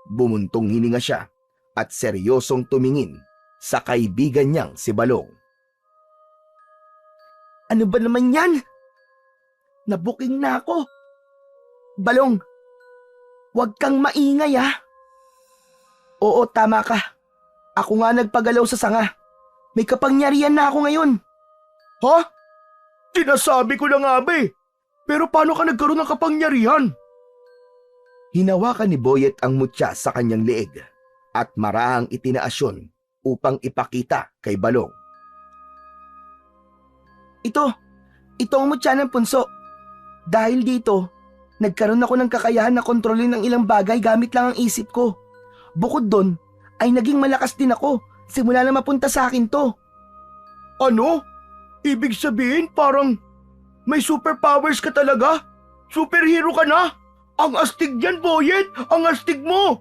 Bumuntong hininga siya at seryosong tumingin sa kaibigan niyang si Balong. Ano ba naman yan? Nabuking na ako. Balong, huwag kang maingay ha. Oo, tama ka. Ako nga nagpagalaw sa sanga. May kapangyarihan na ako ngayon. Ha? Sinasabi ko na nga ba eh! Pero paano ka nagkaroon ng kapangyarihan? Hinawakan ni Boyet ang mutya sa kanyang leeg at marahang itinaas yun upang ipakita kay Balong. Ito ang mutya ng punso. Dahil dito, nagkaroon ako ng kakayahan na kontrolin ng ilang bagay gamit lang ang isip ko. Bukod doon, ay naging malakas din ako simula na mapunta sa akin to. Ano? Ibig sabihin parang may superpowers ka talaga? Superhero ka na? Ang astig yan, Boyet! Ang astig mo!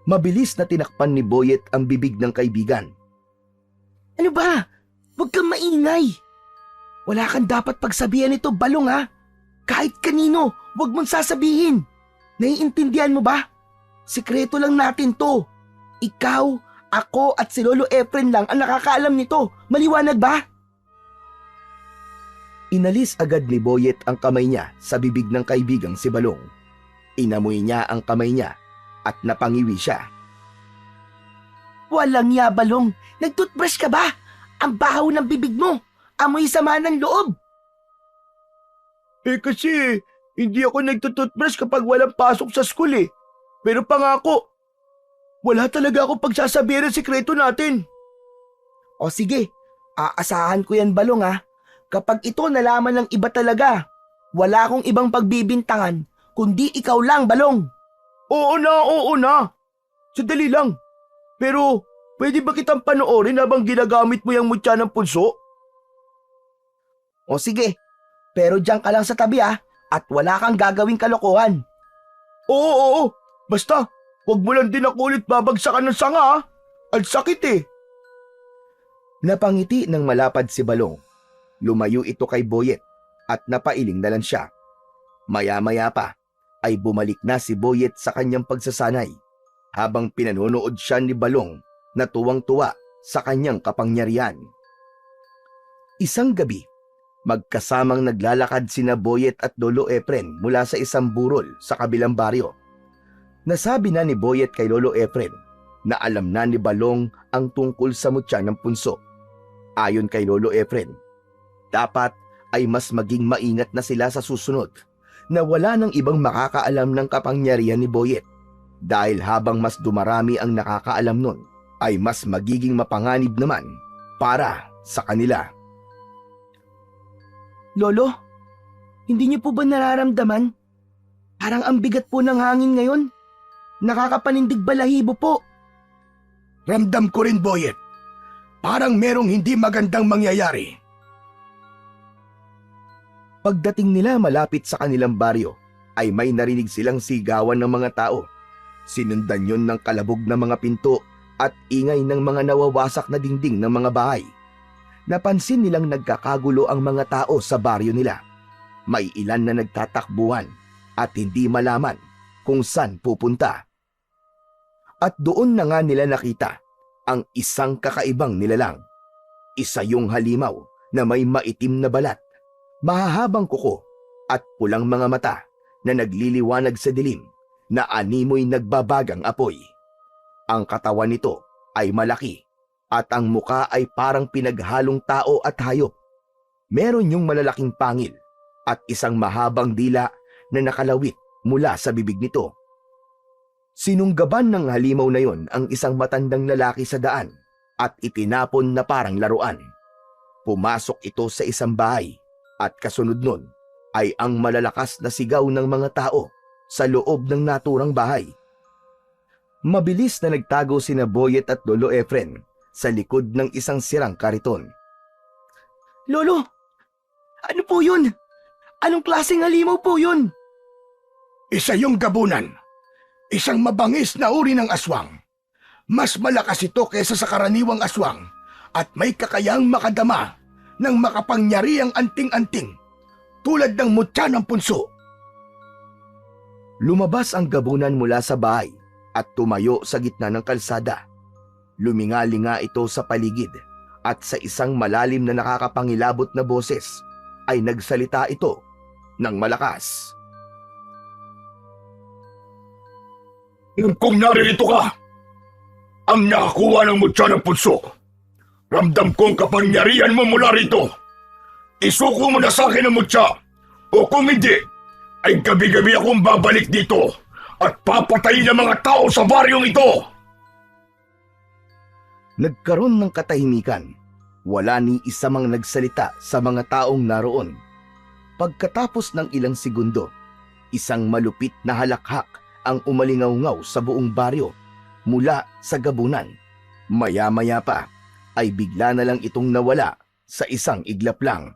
Mabilis na tinakpan ni Boyet ang bibig ng kaibigan. Ano ba? Huwag kang maingay. Wala kang dapat pagsabihan nito, Balong ha. Kahit kanino, huwag mong sasabihin. Naiintindihan mo ba? Sikreto lang natin to. Ikaw, ako at si Lolo Efren lang ang nakakaalam nito. Maliwanag ba? Inalis agad ni Boyet ang kamay niya sa bibig ng kaibigang si Balong. Inamoy niya ang kamay niya at napangiwi siya. Walang ya, Balong. Nagtoothbrush ka ba? Ang bahaw ng bibig mo. Amoy sama ng loob. Eh kasi hindi ako nagtututbrush kapag walang pasok sa school eh. Pero pangako, wala talaga akong pagsasabihin ng sikreto natin. O sige, aasahan ko yan, Balong ha. Kapag ito nalaman ng iba talaga, wala akong ibang pagbibintangan kundi ikaw lang, Balong. Oo na. Sadali lang. Pero pwede ba kitang panoorin habang ginagamit mo yung mutya ng punso? O sige, pero diyan ka lang sa tabi ha at wala kang gagawing kalokohan. Oo. Basta, huwag mo lang din ako ulit babagsakan ng sanga ha. Ang sakit eh. Napangiti ng malapad si Balong. Lumayo ito kay Boyet at napailing na lang siya. Maya-maya pa ay bumalik na si Boyet sa kanyang pagsasanay habang pinanonood siya ni Balong na tuwang-tuwa sa kanyang kapangyarihan. Isang gabi, magkasamang naglalakad sina Boyet at Lolo Efren mula sa isang burol sa kabilang baryo. Nasabi na ni Boyet kay Lolo Efren na alam na ni Balong ang tungkol sa mutya ng punso. Ayon kay Lolo Efren, dapat ay mas maging maingat na sila sa susunod na wala ng ibang makakaalam ng kapangyarihan ni Boyet dahil habang mas dumarami ang nakakaalam nun ay mas magiging mapanganib naman para sa kanila. Lolo, hindi niyo po ba nararamdaman? Parang ang bigat po ng hangin ngayon. Nakakapanindig balahibo po. Ramdam ko rin, Boyet. Parang merong hindi magandang mangyayari. Pagdating nila malapit sa kanilang baryo, ay may narinig silang sigawan ng mga tao. Sinundan yun ng kalabog na mga pinto at ingay ng mga nawawasak na dingding ng mga bahay. Napansin nilang nagkakagulo ang mga tao sa baryo nila. May ilan na nagtatakbuhan at hindi malaman kung saan pupunta. At doon na nga nila nakita ang isang kakaibang nilalang. Isa yung halimaw na may maitim na balat, mahahabang kuko at pulang mga mata na nagliliwanag sa dilim na animoy nagbabagang apoy. Ang katawan nito ay malaki at ang muka ay parang pinaghalong tao at hayop. Meron yung malalaking pangil at isang mahabang dila na nakalawit mula sa bibig nito. Sinunggaban ng halimaw na yon ang isang matandang lalaki sa daan at itinapon na parang laruan. Pumasok ito sa isang bahay at kasunod nun ay ang malalakas na sigaw ng mga tao sa loob ng naturang bahay. Mabilis na nagtago sina Boyet at Lolo Efren sa likod ng isang sirang kariton. Lolo, ano po yun? Anong klaseng halimaw po yun? Isa yung gabunan. Isang mabangis na uri ng aswang. Mas malakas ito kaysa sa karaniwang aswang at may kakayahang makadama ng makapangyariang anting-anting tulad ng mutya ng punso. Lumabas ang gabunan mula sa bahay at tumayo sa gitna ng kalsada. Lumingalinga ito sa paligid at sa isang malalim na nakakapangilabot na boses ay nagsalita ito ng malakas. Kung naririto ka, ang nakakuha ng mutya ng punso, ramdam kong kapangyarihan mo mula rito. Isuko mo na sa akin ang mutya, o kung hindi, ay gabi-gabi akong babalik dito at papatayin ang mga tao sa baryong ito. Nagkaroon ng katahimikan. Wala ni isa mang nagsalita sa mga taong naroon. Pagkatapos ng ilang segundo, isang malupit na halakhak ang umalingaw-ngaw sa buong baryo mula sa gabunan. Maya-maya pa ay bigla na lang itong nawala sa isang iglap lang.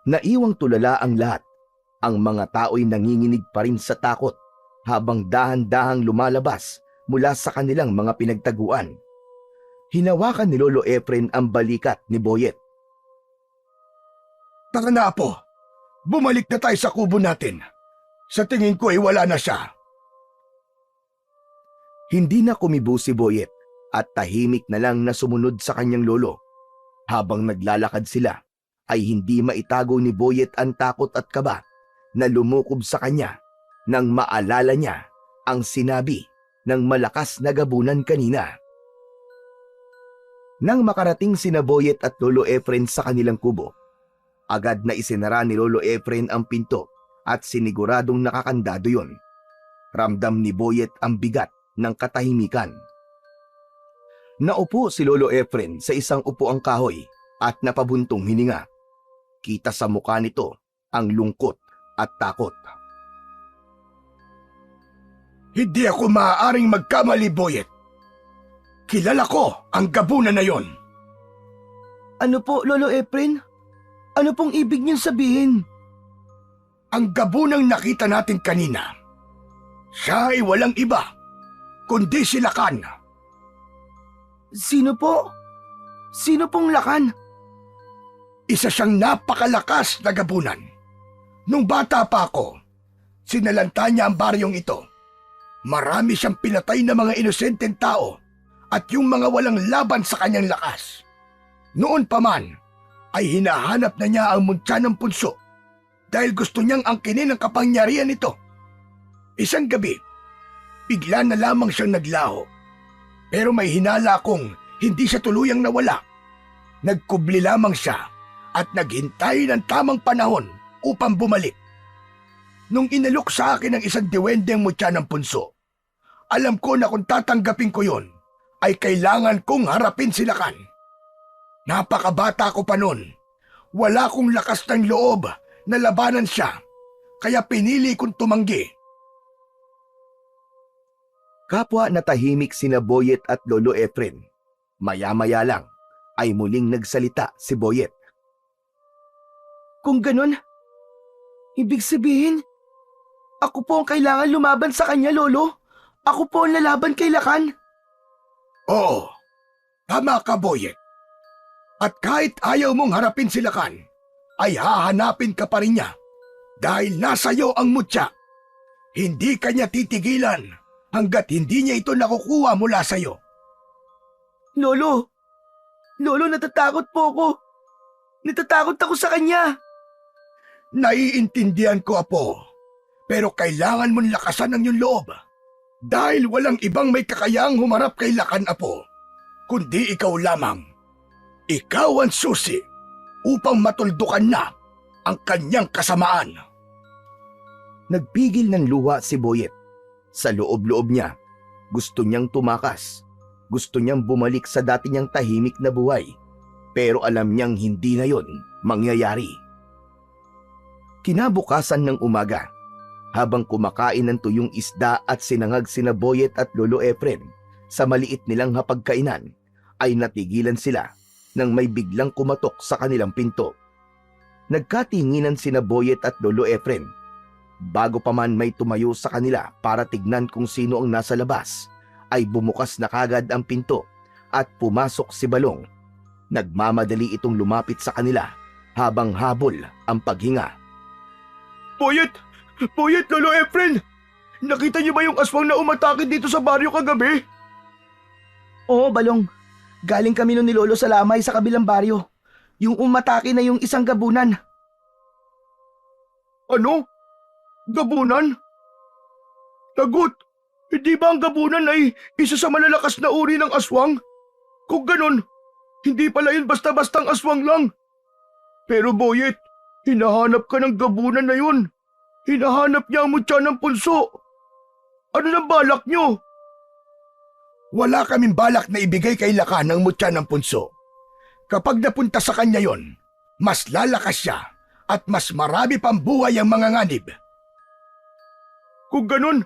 Naiwang tulala ang lahat. Ang mga tao'y nanginginig pa rin sa takot habang dahan-dahang lumalabas mula sa kanilang mga pinagtaguan. Hinawakan ni Lolo Efren ang balikat ni Boyet. Tara na, Apo. Bumalik na tayo sa kubo natin. Sa tingin ko ay wala na siya. Hindi na kumibo si Boyet at tahimik na lang na sumunod sa kanyang lolo. Habang naglalakad sila, ay hindi maitago ni Boyet ang takot at kaba na lumukob sa kanya nang maalala niya ang sinabi ng malakas na gabunan kanina. Nang makarating sina Boyet at Lolo Efren sa kanilang kubo, agad na isinara ni Lolo Efren ang pinto at siniguradong nakakandado yon. Ramdam ni Boyet ang bigat ng katahimikan. Naupo si Lolo Efren sa isang upuang kahoy at napabuntong hininga. Kita sa mukha nito ang lungkot at takot. Hindi ako maaaring magkamali, Boyet. Kilala ko ang gabunan na yon. Ano po, Lolo Efren? Ano pong ibig niyong sabihin? Ang gabunang nakita natin kanina, siya ay walang iba, kundi si Lakan. Sino po? Sino pong Lakan? Isa siyang napakalakas na gabunan. Nung bata pa ako, sinalanta niya ang baryong ito. Marami siyang pinatay na mga inosenteng tao at yung mga walang laban sa kanyang lakas. Noon pa man, ay hinahanap na niya ang mutya ng punso dahil gusto niyang angkinin ang kapangyarihan nito. Isang gabi, bigla na lamang siyang naglaho. Pero may hinala akong hindi siya tuluyang nawala. Nagkubli lamang siya at naghintay ng tamang panahon upang bumalik. Nung inalok sa akin ang isang diwendeng mutya ng punso, alam ko na kung tatanggapin ko yon, ay kailangan kong harapin si Lakan. Napakabata ko pa nun. Wala kong lakas ng loob na labanan siya, kaya pinili kong tumanggi. Kapwa natahimik sina Boyet at Lolo Efren. Maya-maya lang ay muling nagsalita si Boyet. Kung ganun, ibig sabihin, ako po ang kailangan lumaban sa kanya, Lolo. Ako po ang lalaban kay Lakan. Oo, tama ka, Boyet. At kahit ayaw mong harapin si Lakan, ay hahanapin ka pa rin niya dahil nasa iyo ang mutya. Hindi ka niya titigilan hanggat hindi niya ito nakukuha mula sa iyo. Lolo, natatakot po ako. Natatakot ako sa kanya. Naiintindihan ko, Apo, pero kailangan mong lakasan ang iyong loob dahil walang ibang may kakayang humarap kay Lakan, Apo, kundi ikaw lamang. Ikaw ang susi upang matuldukan na ang kanyang kasamaan. Nagpigil ng luha si Boyet. Sa loob-loob niya, gusto niyang tumakas. Gusto niyang bumalik sa dati niyang tahimik na buhay. Pero alam niyang hindi na yon mangyayari. Kinabukasan ng umaga, habang kumakain ng tuyong isda at sinangag sina Boyet at Lolo Efren sa maliit nilang hapagkainan, ay natigilan sila nang may biglang kumatok sa kanilang pinto. Nagkatinginan sina Boyet at Lolo Efren. Bago pa man may tumayo sa kanila para tignan kung sino ang nasa labas, ay bumukas na kagad ang pinto at pumasok si Balong. Nagmamadali itong lumapit sa kanila habang habol ang paghinga. Boyet, Lolo Efren! Nakita niyo ba yung aswang na umatake dito sa baryo kagabi? Oo, Balong. Galing kami nun ni Lolo sa lamay sa kabilang baryo. Yung umatake na yung isang gabunan. Ano? Gabunan? Tagot! Hindi ba ang gabunan ay isa sa malalakas na uri ng aswang? Kung ganon, hindi pala yun basta-bastang aswang lang. Pero Boyet, hinahanap ka ng gabunan na yun. Hinahanap niya ang mutya ng punso. Ano nang balak niyo? Wala kaming balak na ibigay kay Lakan ang mutya ng punso. Kapag napunta sa kanya yon, mas lalakas siya at mas marami pang buhay ang mga nganib. Kung ganon,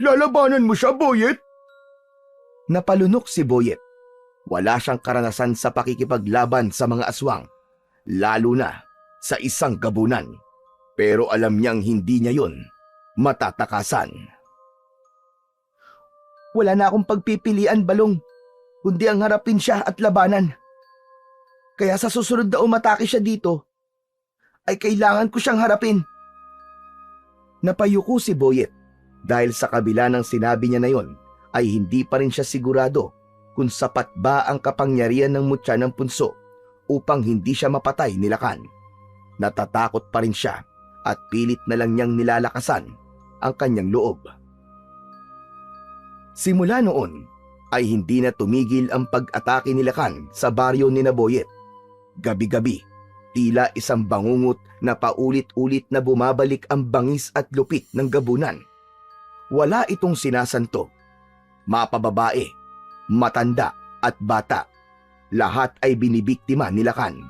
lalabanan mo siya, Boyet? Napalunok si Boyet. Wala siyang karanasan sa pakikipaglaban sa mga aswang, lalo na sa isang gabunan. Pero alam niyang hindi niya yon matatakasan. Wala na akong pagpipilian, Balong, kundi ang harapin siya at labanan. Kaya sa susunod na umatake siya dito, ay kailangan ko siyang harapin. Napayuko si Boyet dahil sa kabila ng sinabi niya na yon, ay hindi pa rin siya sigurado kung sapat ba ang kapangyarihan ng mutya ng punso upang hindi siya mapatay ni Lakan. Natatakot pa rin siya at pilit na lang niyang nilalakasan ang kanyang loob. Simula noon ay hindi na tumigil ang pag-atake ni Lakan sa baryo ni Boyet. Gabi-gabi, tila isang bangungot na paulit-ulit na bumabalik ang bangis at lupit ng gabunan. Wala itong sinasanto. Mapababae, matanda at bata, lahat ay binibiktima ni Lakan.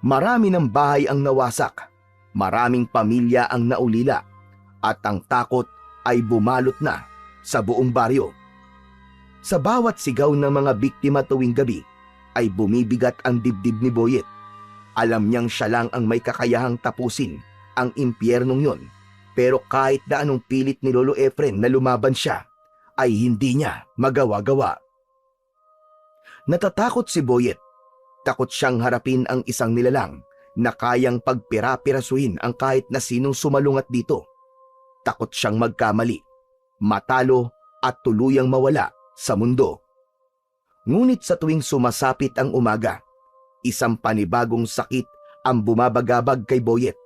Marami ng bahay ang nawasak, maraming pamilya ang naulila, at ang takot ay bumalot na sa buong baryo. Sa bawat sigaw ng mga biktima tuwing gabi, ay bumibigat ang dibdib ni Boyet. Alam niyang siya lang ang may kakayahang tapusin ang impyernong yon, pero kahit na anong pilit ni Lolo Efren na lumaban siya, ay hindi niya magawa-gawa. Natatakot si Boyet. Takot siyang harapin ang isang nilalang na kayang pagpira-pirasuhin ang kahit na sinong sumalungat dito. Takot siyang magkamali, matalo at tuluyang mawala sa mundo. Ngunit sa tuwing sumasapit ang umaga, isang panibagong sakit ang bumabagabag kay Boyet.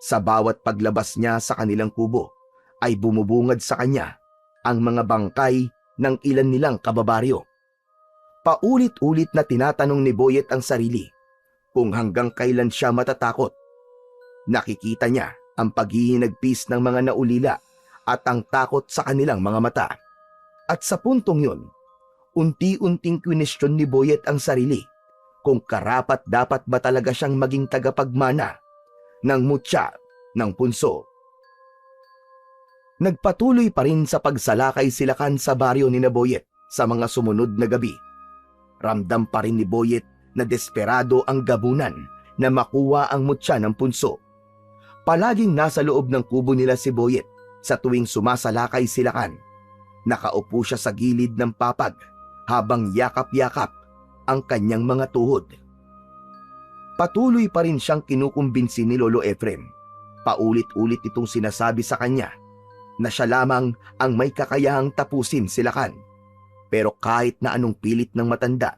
Sa bawat paglabas niya sa kanilang kubo, ay bumubungad sa kanya ang mga bangkay ng ilan nilang kababaryo. Paulit-ulit na tinatanong ni Boyet ang sarili kung hanggang kailan siya matatakot. Nakikita niya ang paghihinagpis ng mga naulila at ang takot sa kanilang mga mata. At sa puntong yun, unti-unting kwinestyon ni Boyet ang sarili kung karapat dapat ba talaga siyang maging tagapagmana ng mutya ng punso. Nagpatuloy pa rin sa pagsalakay sila Kan sa baryo ni na Boyet sa mga sumunod na gabi. Ramdam pa rin ni Boyet na desperado ang gabunan na makuha ang mutya ng punso. Palaging nasa loob ng kubo nila si Boyet sa tuwing sumasalakay sila Kan. Nakaupo siya sa gilid ng papag habang yakap-yakap ang kanyang mga tuhod. Patuloy pa rin siyang kinukumbinsi ni Lolo Efrem. Paulit-ulit itong sinasabi sa kanya na siya lamang ang may kakayahang tapusin sila Kan. Pero kahit na anong pilit ng matanda,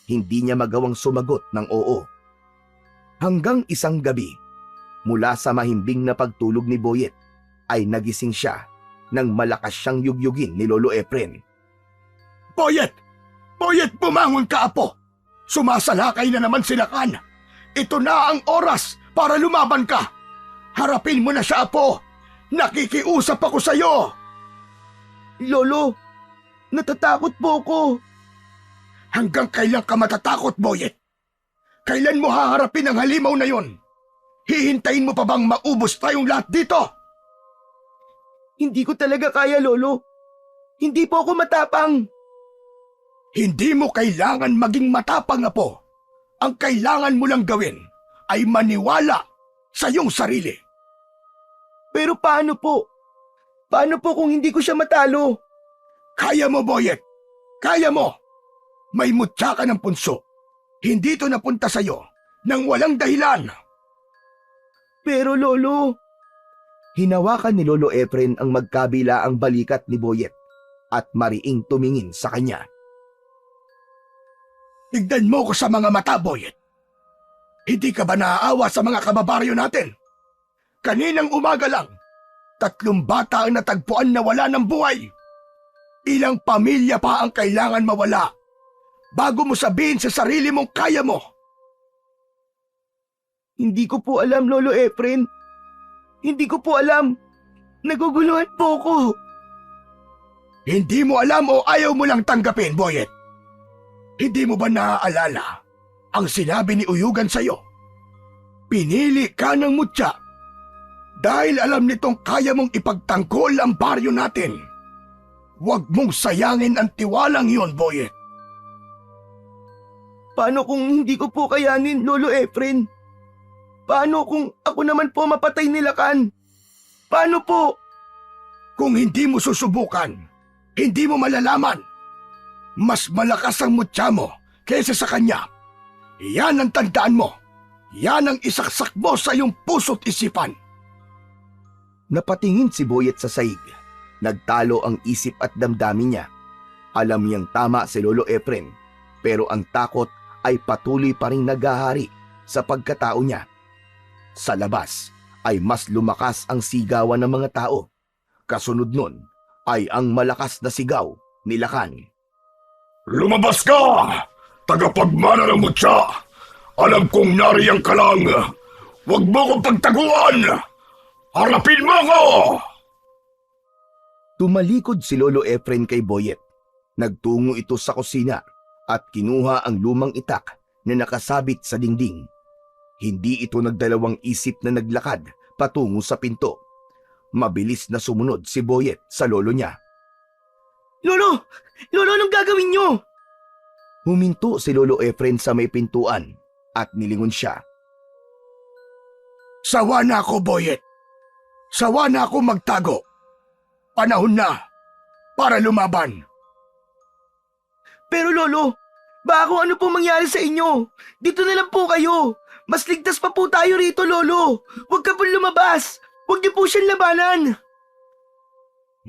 hindi niya magawang sumagot ng oo. Hanggang isang gabi, mula sa mahimbing na pagtulog ni Boyet, ay nagising siya nang malakas siyang yugyugin ni Lolo Efren. Boyet! Boyet, bumangon ka, apo! Sumasalakay na naman sila Kan. Ito na ang oras para lumaban ka. Harapin mo na siya, apo. Nakikiusap ako sa'yo. Lolo, natatakot po ako. Hanggang kailan ka matatakot, Boyet? Kailan mo haharapin ang halimaw na yon? Hihintayin mo pa bang maubos tayong lahat dito? Hindi ko talaga kaya, Lolo. Hindi po ako matapang. Hindi mo kailangan maging matapang, apo. Ang kailangan mo lang gawin ay maniwala sa iyong sarili. Pero paano po? Paano po kung hindi ko siya matalo? Kaya mo, Boyet. Kaya mo. May mutya ka ng punso. Hindi ito napunta sa'yo nang walang dahilan. Pero Lolo, Hinawakan ni Lolo Efren ang magkabila ang balikat ni Boyet at mariing tumingin sa kanya. Tignan mo ko sa mga mata, Boyet. Hindi ka ba naaawa sa mga kababaryo natin? Kaninang umaga lang, 3 bata ang natagpuan na wala ng buhay. Ilang pamilya pa ang kailangan mawala bago mo sabihin sa sarili mong kaya mo. hindi ko po alam, Lolo Efren. Hindi ko po alam. Naguguluhan po ako. Hindi mo alam o ayaw mo lang tanggapin, Boyet? Hindi mo ba naaalala ang sinabi ni Uyugan sa'yo? Pinili ka ng mutya dahil alam nitong kaya mong ipagtanggol ang baryo natin. Huwag mong sayangin ang tiwalang yun, Boyet. Paano kung hindi ko po kayanin, Lolo Efren? Paano kung ako naman po mapatay nila Kan? Paano po? Kung hindi mo susubukan, hindi mo malalaman. Mas malakas ang mutya mo kaysa sa kanya. Yan ang tandaan mo. Yan ang isaksak mo sa iyong puso't isipan. Napatingin si Boyet sa saig. Nagtalo ang isip at damdamin niya. Alam niyang tama si Lolo Efren, pero ang takot ay patuloy pa ring naghahari sa pagkatao niya. Sa labas ay mas lumakas ang sigawan ng mga tao. Kasunod nun ay ang malakas na sigaw ni Kan. Lumabas ka! Tagapagmana ng mutya! Alam kong nariyang ka lang! Huwag mo kong pagtaguan! Harapin mo ako! Tumalikod si Lolo Efren kay Boyet. Nagtungo ito sa kusina at kinuha ang lumang itak na nakasabit sa dingding. Hindi ito nagdalawang isip na naglakad patungo sa pinto. Mabilis na sumunod si Boyet sa lolo niya. Lolo! Lolo, anong gagawin niyo? Huminto si Lolo Efren sa may pintuan at nilingon siya. Sawa na ako, Boyet. Sawa na ako magtago. Panahon na para lumaban. Pero Lolo, baka kung ano po mangyari sa inyo. Dito na lang po kayo. Mas ligtas pa po tayo rito, Lolo. Huwag ka po lumabas. Huwag niyo po siyang labanan.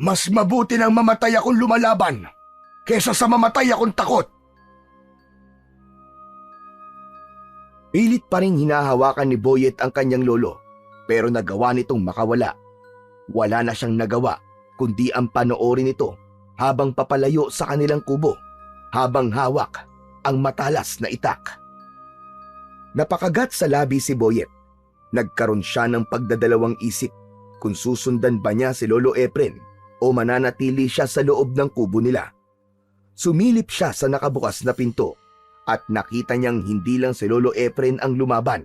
Mas mabuti nang mamatay akong lumalaban kesa sa mamatay akong takot. Pilit pa rin hinahawakan ni Boyet ang kanyang lolo, pero nagawa nitong makawala. Wala na siyang nagawa kundi ang panoorin ito habang papalayo sa kanilang kubo, habang hawak ang matalas na itak. Napakagat sa labi si Boyet. Nagkaroon siya ng pagdadalawang isip kung susundan ba niya si Lolo Efren o mananatili siya sa loob ng kubo nila. Sumilip siya sa nakabukas na pinto at nakita niyang hindi lang si Lolo Efren ang lumaban.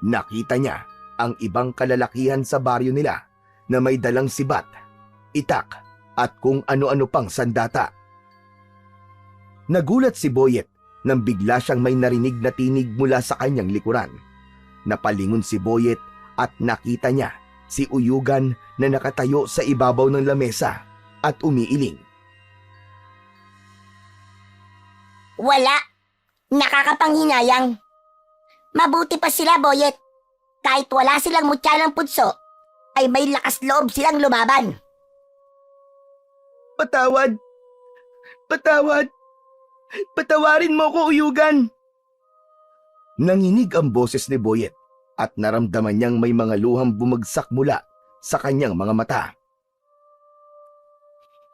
Nakita niya ang ibang kalalakihan sa baryo nila na may dalang sibat, itak at kung ano-ano pang sandata. Nagulat si Boyet nang bigla siyang may narinig na tinig mula sa kanyang likuran. Napalingon si Boyet at nakita niya si Uyugan na nakatayo sa ibabaw ng lamesa at umiiling. Wala. Nakakapanghinayang. Mabuti pa sila, Boyet. Kahit wala silang mutya ng punso, ay may lakas loob silang lumaban. Patawad! Patawad! Patawarin mo ko, Uyugan! Nanginig ang boses ni Boyet at naramdaman niyang may mga luhang bumagsak mula sa kanyang mga mata.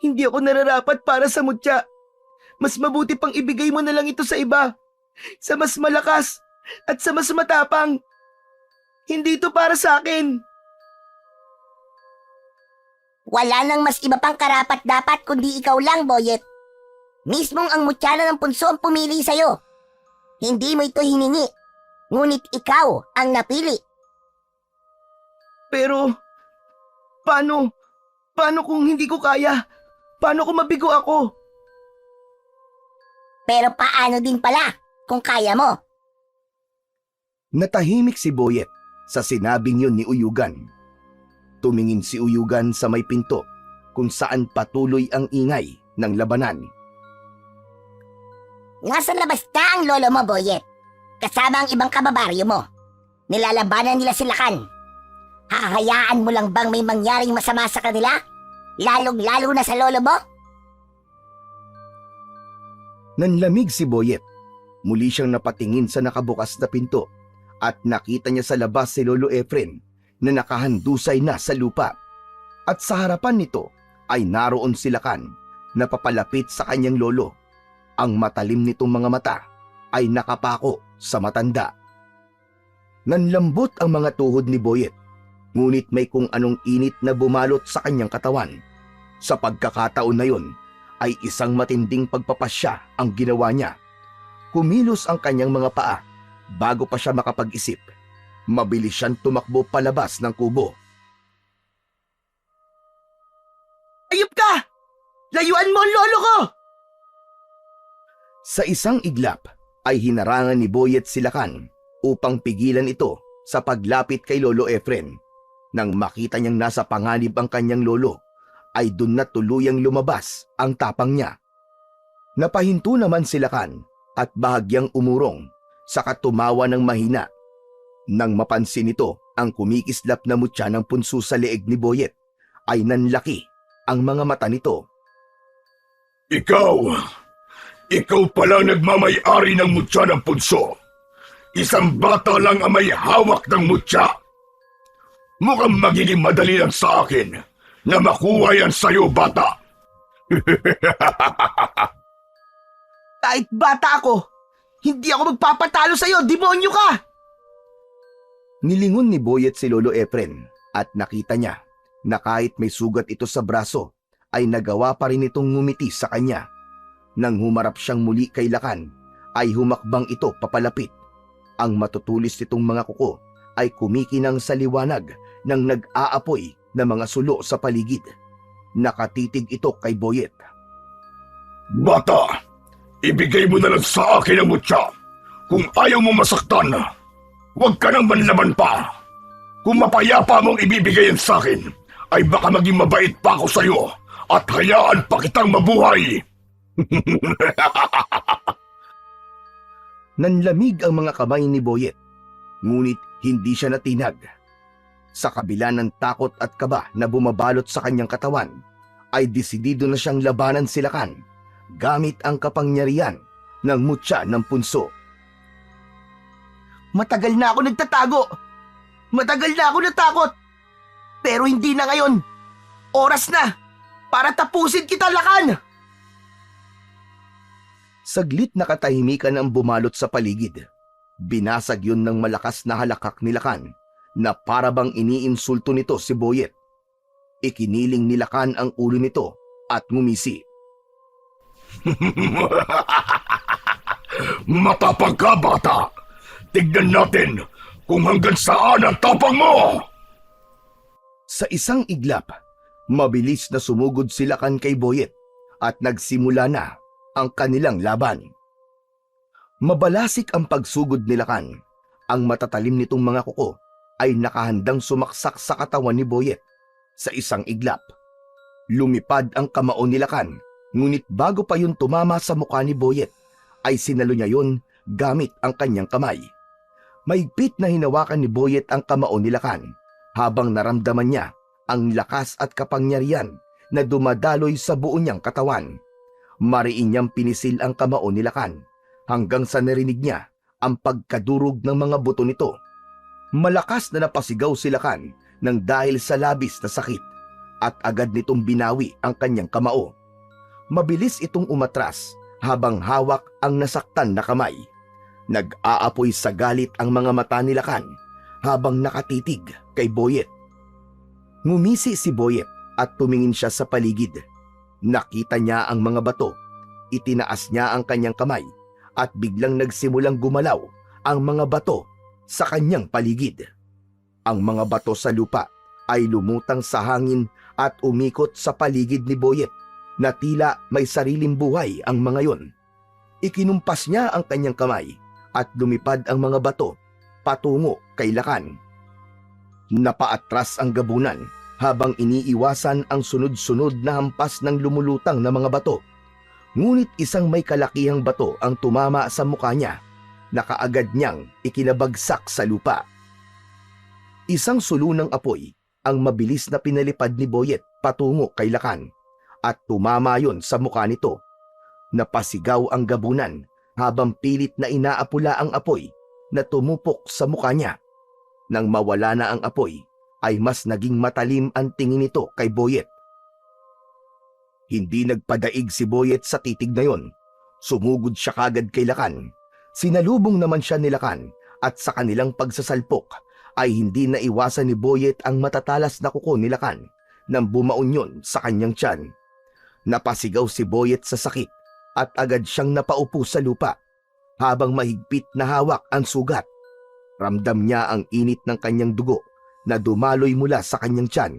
Hindi ako nararapat para sa mutya. Mas mabuti pang ibigay mo na lang ito sa iba. Sa mas malakas at sa mas matapang. Hindi ito para sa akin. Wala nang mas iba pang karapat-dapat kundi ikaw lang, Boyet. Mismong ang mutyana ng punso ang pumili sa'yo. Hindi mo ito hiningi, ngunit ikaw ang napili. Pero, paano? Paano kung hindi ko kaya? Paano kung mabigo ako? Pero paano din pala kung kaya mo? Natahimik si Boyet sa sinabing yun ni Uyugan. Tumingin si Uyugan sa may pinto kung saan patuloy ang ingay ng labanan. Nasa labas na ang lolo mo, Boyet. Kasama ang ibang kababaryo mo. Nilalabanan nila si Lakan. Hahayaan mo lang bang may mangyaring masama sa kanila? Lalong-lalo na sa lolo mo? Nanlamig si Boyet. Muli siyang napatingin sa nakabukas na pinto at nakita niya sa labas si Lolo Efren na nakahandusay na sa lupa. At sa harapan nito ay naroon si Lakan na papalapit sa kanyang lolo. Ang matalim nitong mga mata ay nakapako sa matanda. Nanlambot ang mga tuhod ni Boyet, ngunit may kung anong init na bumalot sa kanyang katawan. Sa pagkakataon na yun, ay isang matinding pagpapasya ang ginawa niya. Kumilos ang kanyang mga paa bago pa siya makapag-isip. Mabilis siyang tumakbo palabas ng kubo. Ayup ka! Layuan mo ang lolo ko! Sa isang iglap ay hinarangan ni Boyet si Lakan upang pigilan ito sa paglapit kay Lolo Efren. Nang makita niyang nasa panganib ang kanyang lolo, ay dun na tuluyang lumabas ang tapang niya. Napahinto naman si Lakan at bahagyang umurong, saka tumawa ng mahina. Nang mapansin nito ang kumikislap na mutya ng punso sa leeg ni Boyet, ay nanlaki ang mga mata nito. Ikaw pala nagmamay-ari ng mutya ng punso. Isang bata lang ang may hawak ng mutya. Mukhang magiging madali lang sa akin na makuha yan sa'yo, bata. Kahit bata ako, hindi ako magpapatalo sa'yo, demonyo ka! Nilingon ni Boyet si Lolo Efren at nakita niya na kahit may sugat ito sa braso, ay nagawa pa rin itong ngumiti sa kanya. Nang humarap siyang muli kay Lakan, ay humakbang ito papalapit. Ang matutulis nitong mga kuko ay kumikinang sa liwanag ng nag-aapoy na mga sulo sa paligid. Nakatitig ito kay Boyet. Bata, ibigay mo na lang sa akin ang mutya. Kung ayaw mo masaktan, huwag ka nang manlaban pa. Kung mapayapa mong ibibigay yan sa akin, ay baka maging mabait pa ako sa'yo at hayaan pa kitang mabuhay. Nanlamig ang mga kamay ni Boyet, ngunit hindi siya natinag. Sa kabila ng takot at kaba na bumabalot sa kanyang katawan, ay desidido na siyang labanan si Lakan gamit ang kapangyarihan ng mutya ng punso. Matagal na ako nagtatago. Matagal na ako natakot. Pero hindi na ngayon. Oras na para tapusin kita, Lakan! Saglit na katahimikan ang bumalot sa paligid. Binasag yun ng malakas na halakak ni Lakan na parabang iniinsulto nito si Boyet. Ikiniling ni Lakan ang ulo nito at ngumisi. Matapang ka, bata! Tignan natin kung hanggang saan ang tapang mo! Sa isang iglap, mabilis na sumugod si Lakan kay Boyet at nagsimula na ang kanilang laban. Mabalasik ang pagsugod ni Lakan. Ang matatalim nitong mga kuko ay nakahandang sumaksak sa katawan ni Boyet. Sa isang iglap, lumipad ang kamao ni Lakan, ngunit bago pa yun tumama sa mukha ni Boyet, ay sinalo niya yun gamit ang kanyang kamay. Mahigpit na hinawakan ni Boyet ang kamao ni Lakan habang naramdaman niya ang lakas at kapangyarihan na dumadaloy sa buo niyang katawan. Mariin niyang pinisil ang kamao ni Lakan hanggang sa narinig niya ang pagkadurog ng mga buto nito. Malakas na napasigaw si Lakan nang dahil sa labis na sakit at agad nitong binawi ang kanyang kamao. Mabilis itong umatras habang hawak ang nasaktan na kamay. Nag-aapoy sa galit ang mga mata ni Lakan habang nakatitig kay Boyet. Ngumisi si Boyet at tumingin siya sa paligid. Nakita niya ang mga bato. Itinaas niya ang kanyang kamay at biglang nagsimulang gumalaw ang mga bato sa kanyang paligid. Ang mga bato sa lupa ay lumutang sa hangin at umikot sa paligid ni Boyet na tila may sariling buhay ang mga yon. Ikinumpas niya ang kanyang kamay at lumipad ang mga bato patungo kay Lakan. Napaatras ang gabunan habang iniiwasan ang sunod-sunod na hampas ng lumulutang na mga bato. Ngunit isang may kalakihang bato ang tumama sa mukha niya na kaagad niyang ikinabagsak sa lupa. Isang sulo ng apoy ang mabilis na pinalipad ni Boyet patungo kay Lakan at tumama yon sa mukha nito. Napasigaw ang gabunan habang pilit na inaapula ang apoy na tumupok sa mukha niya. Nang mawala na ang apoy, ay mas naging matalim ang tingin nito kay Boyet. Hindi nagpadaig si Boyet sa titig na yon. Sumugod siya kagad kay Lakan. Sinalubong naman siya ni Lakan at sa kanilang pagsasalpok ay hindi naiwasan ni Boyet ang matatalas na kuko ni Lakan nang bumaon yun sa kanyang tiyan. Napasigaw si Boyet sa sakit at agad siyang napaupo sa lupa habang mahigpit na hawak ang sugat. Ramdam niya ang init ng kanyang dugo na dumaloy mula sa kanyang tiyan.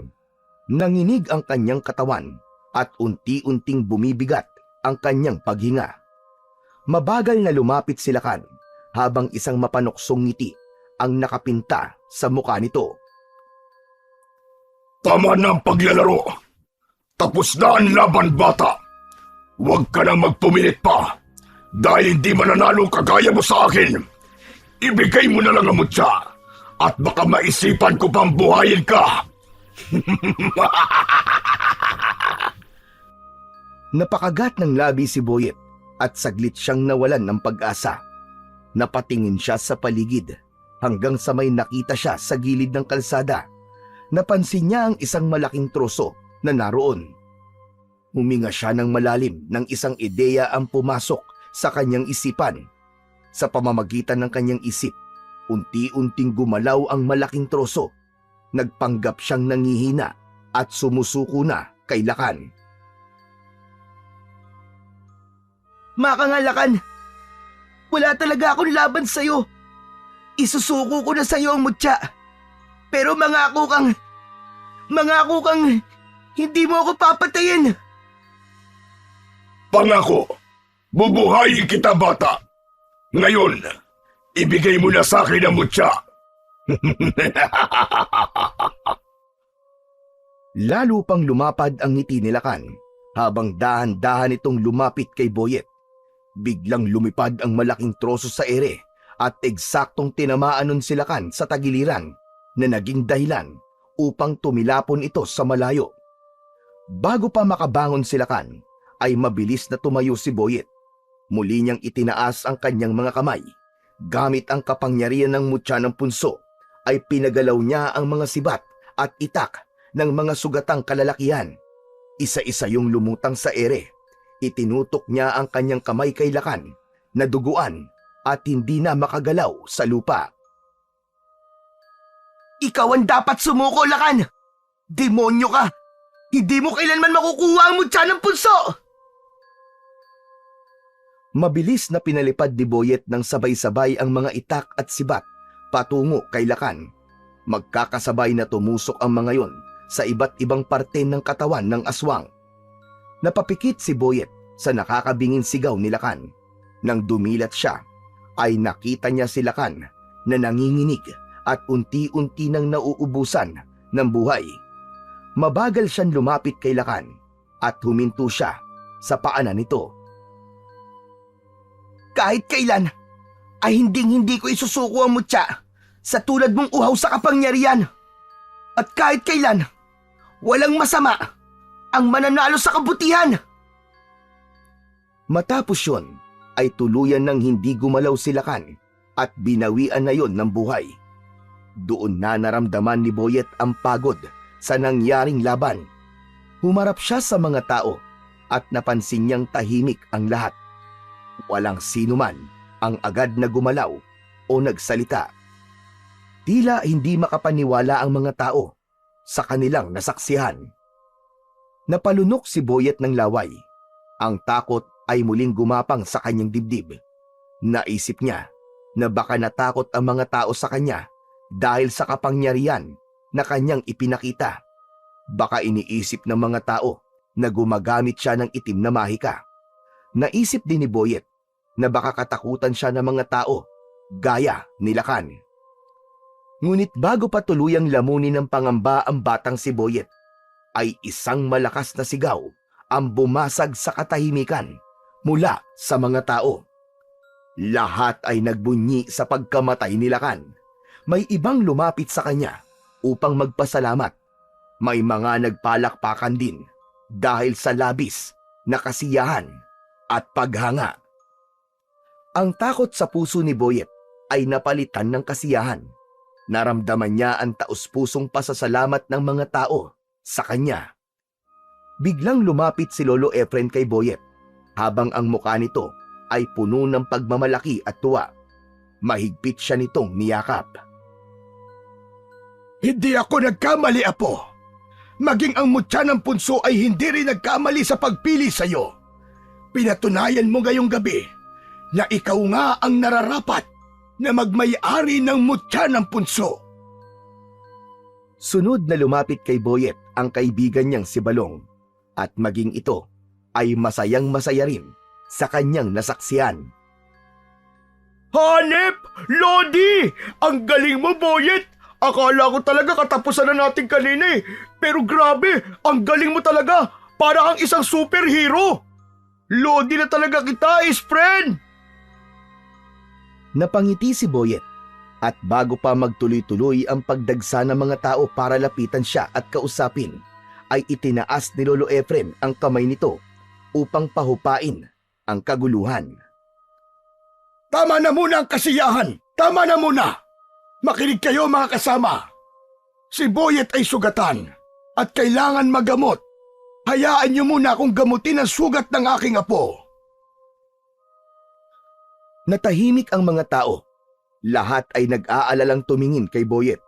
Nanginig ang kanyang katawan at unti-unting bumibigat ang kanyang paghinga. Mabagal na lumapit si Lakan habang isang mapanuksong ngiti ang nakapinta sa mukha nito. Tama na ang paglalaro. Tapos na ang laban, bata. Huwag ka nang magpumilit pa. Dahil hindi mananalo kagaya mo sa akin. Ibigay mo na lang ang mutya at baka maisipan ko pang buhayin ka. Napakagat ng labi si Boyet at saglit siyang nawalan ng pag-asa. Napatingin siya sa paligid hanggang sa may nakita siya sa gilid ng kalsada. Napansin niya ang isang malaking troso na naroon. Huminga siya ng malalim nang isang ideya ang pumasok sa kanyang isipan. Sa pamamagitan ng kanyang isip, unti-unting gumalaw ang malaking troso. Nagpanggap siyang nangihina at sumusuko na kay Lakan. Makangalakan, wala talaga akong laban sa'yo. Isusuko ko na sa'yo ang mutya. Pero mangako kang hindi mo ako papatayin. Pangako, bubuhayin kita, bata. Ngayon, ibigay mo na sa akin ang mutya. Lalo pang lumapad ang ngiti ni Lakan habang dahan-dahan itong lumapit kay Boyet. Biglang lumipad ang malaking troso sa ere at eksaktong tinamaan nun si Lakan sa tagiliran na naging dahilan upang tumilapon ito sa malayo. Bago pa makabangon si Lakan, ay mabilis na tumayo si Boyet. Muli niyang itinaas ang kanyang mga kamay. Gamit ang kapangyarihan ng mutya ng punso, ay pinagalaw niya ang mga sibat at itak ng mga sugatang kalalakihan. Isa-isa yung lumutang sa ere. Itinutok niya ang kanyang kamay kay Lakan na duguan at hindi na makagalaw sa lupa. Ikaw ang dapat sumuko, Lakan! Demonyo ka! Hindi mo kailanman makukuha ang mutya ng punso! Mabilis na pinalipad ni Boyet ng sabay-sabay ang mga itak at sibat patungo kay Lakan. Magkakasabay na tumusok ang mga yon sa iba't ibang parte ng katawan ng aswang. Napapikit si Boyet sa nakakabingin sigaw ni Lakan. Nang dumilat siya, ay nakita niya si Lakan na nanginginig at unti-unti nang nauubusan ng buhay. Mabagal siyang lumapit kay Lakan at huminto siya sa paanan nito. Kahit kailan, ay hindi ko isusuko ang mutya sa tulad mong uhaw sa kapangyarihan. At kahit kailan, walang masama ang mananalo sa kabutihan. Matapos yun, ay tuluyan ng hindi gumalaw si Lakan at binawian na yon ng buhay. Doon na naramdaman ni Boyet ang pagod sa nangyaring laban. Humarap siya sa mga tao at napansin niyang tahimik ang lahat. Walang sino man ang agad na gumalaw o nagsalita. Tila hindi makapaniwala ang mga tao sa kanilang nasaksihan. Napalunok si Boyet ng laway. Ang takot ay muling gumapang sa kanyang dibdib. Naisip niya na baka natakot ang mga tao sa kanya dahil sa kapangyarihan na kanyang ipinakita. Baka iniisip ng mga tao na gumagamit siya ng itim na mahika. Naisip din ni Boyet na baka katakutan siya ng mga tao gaya ni Lakan. Ngunit bago pa tuluyang lamunin ng pangamba ang batang si Boyet, ay isang malakas na sigaw ang bumasag sa katahimikan mula sa mga tao. Lahat ay nagbunyi sa pagkamatay ni Lakan. May ibang lumapit sa kanya upang magpasalamat. May mga nagpalakpakan din dahil sa labis na kasiyahan at paghanga. Ang takot sa puso ni Boyet ay napalitan ng kasiyahan. Naramdaman niya ang taus-pusong pasasalamat ng mga tao sa kanya. Biglang lumapit si Lolo Efren kay Boyet habang ang mukha nito ay puno ng pagmamalaki at tuwa. Mahigpit siya nitong niyakap. Hindi ako nagkamali, Apo. Maging ang mutya ng punso ay hindi rin nagkamali sa pagpili sa iyo. Pinatunayan mo ngayong gabi na ikaw nga ang nararapat na magmay-ari ng mutya ng punso. Sunod na lumapit kay Boyet ang kaibigan niyang si Balong at maging ito ay masayang-masaya rin sa kanyang nasaksihan. Hanep! Lodi! Ang galing mo, Boyet! Akala ko talaga katapusan na natin kanina eh. Pero grabe, ang galing mo talaga. Para kang isang superhero. Lodi na talaga kita, friend! Napangiti si Boyet at bago pa magtuloy-tuloy ang pagdagsa ng mga tao para lapitan siya at kausapin, ay itinaas ni Lolo Efren ang kamay nito upang pahupain ang kaguluhan. Tama na muna ang kasiyahan! Tama na muna! Makinig kayo mga kasama! Si Boyet ay sugatan at kailangan magamot. Hayaan niyo muna akong gamutin ang sugat ng aking apo. Natahimik ang mga tao. Lahat ay nag-aalalang tumingin kay Boyet.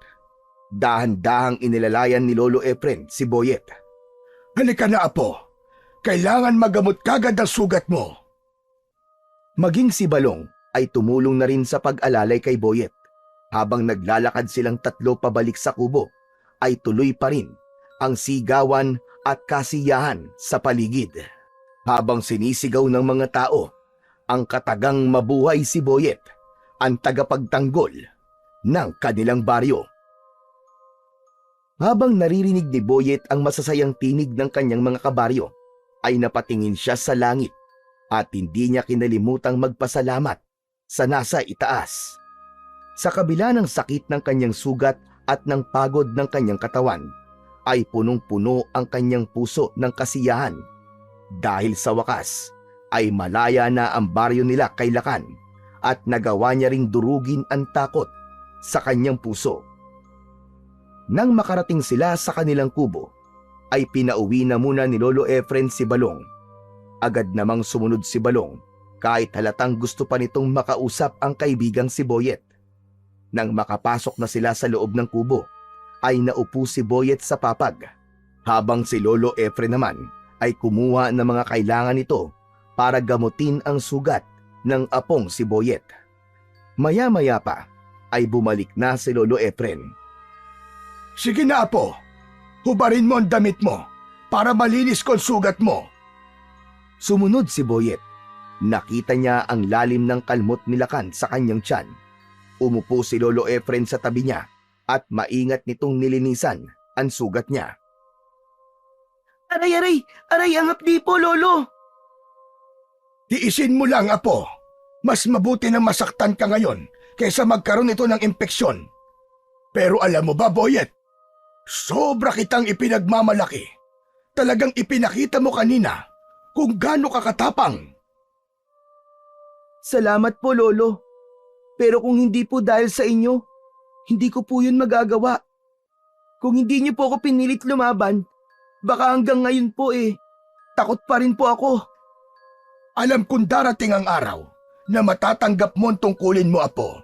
Dahan-dahang inilalayan ni Lolo Efren si Boyet. Halika na, Apo. Kailangan magamot kagad ang sugat mo. Maging si Balong ay tumulong na rin sa pag-alalay kay Boyet. Habang naglalakad silang tatlo pabalik sa kubo, ay tuloy pa rin ang sigawan at kasiyahan sa paligid. Habang sinisigaw ng mga tao, ang katagang mabuhay si Boyet, ang tagapagtanggol ng kanilang baryo. Habang naririnig ni Boyet ang masasayang tinig ng kanyang mga kabaryo, ay napatingin siya sa langit at hindi niya kinalimutang magpasalamat sa nasa itaas. Sa kabila ng sakit ng kanyang sugat at ng pagod ng kanyang katawan, ay punong-puno ang kanyang puso ng kasiyahan dahil sa wakas ay malaya na ang baryo nila kay Lakan at nagawa niya ring durugin ang takot sa kanyang puso. Nang makarating sila sa kanilang kubo, ay pinauwi na muna ni Lolo Efren si Balong. Agad namang sumunod si Balong kahit halatang gusto pa nitong makausap ang kaibigang si Boyet. Nang makapasok na sila sa loob ng kubo, ay naupo si Boyet sa papag, habang si Lolo Efren naman ay kumuha ng mga kailangan nito para gamutin ang sugat ng apong si Boyet. Maya-maya pa ay bumalik na si Lolo Efren. Sige na, Apo. Hubarin mo ang damit mo para malinis ko ang sugat mo. Sumunod si Boyet. Nakita niya ang lalim ng kalmot ni Lakan sa kanyang tiyan. Umupo si Lolo Efren sa tabi niya at maingat nitong nilinisan ang sugat niya. Aray, ang hapdi po, Lolo. Tiisin mo lang, Apo. Mas mabuti na masaktan ka ngayon kaysa magkaroon ito ng impeksyon. Pero alam mo ba, Boyet? Sobra kitang ipinagmamalaki. Talagang ipinakita mo kanina kung gaano ka katapang. Salamat po, Lolo. Pero kung hindi po dahil sa inyo, hindi ko po yun magagawa. Kung hindi niyo po ako pinilit lumaban, baka hanggang ngayon po takot pa rin po ako. Alam kong darating ang araw na matatanggap mo ang tungkulin mo, Apo.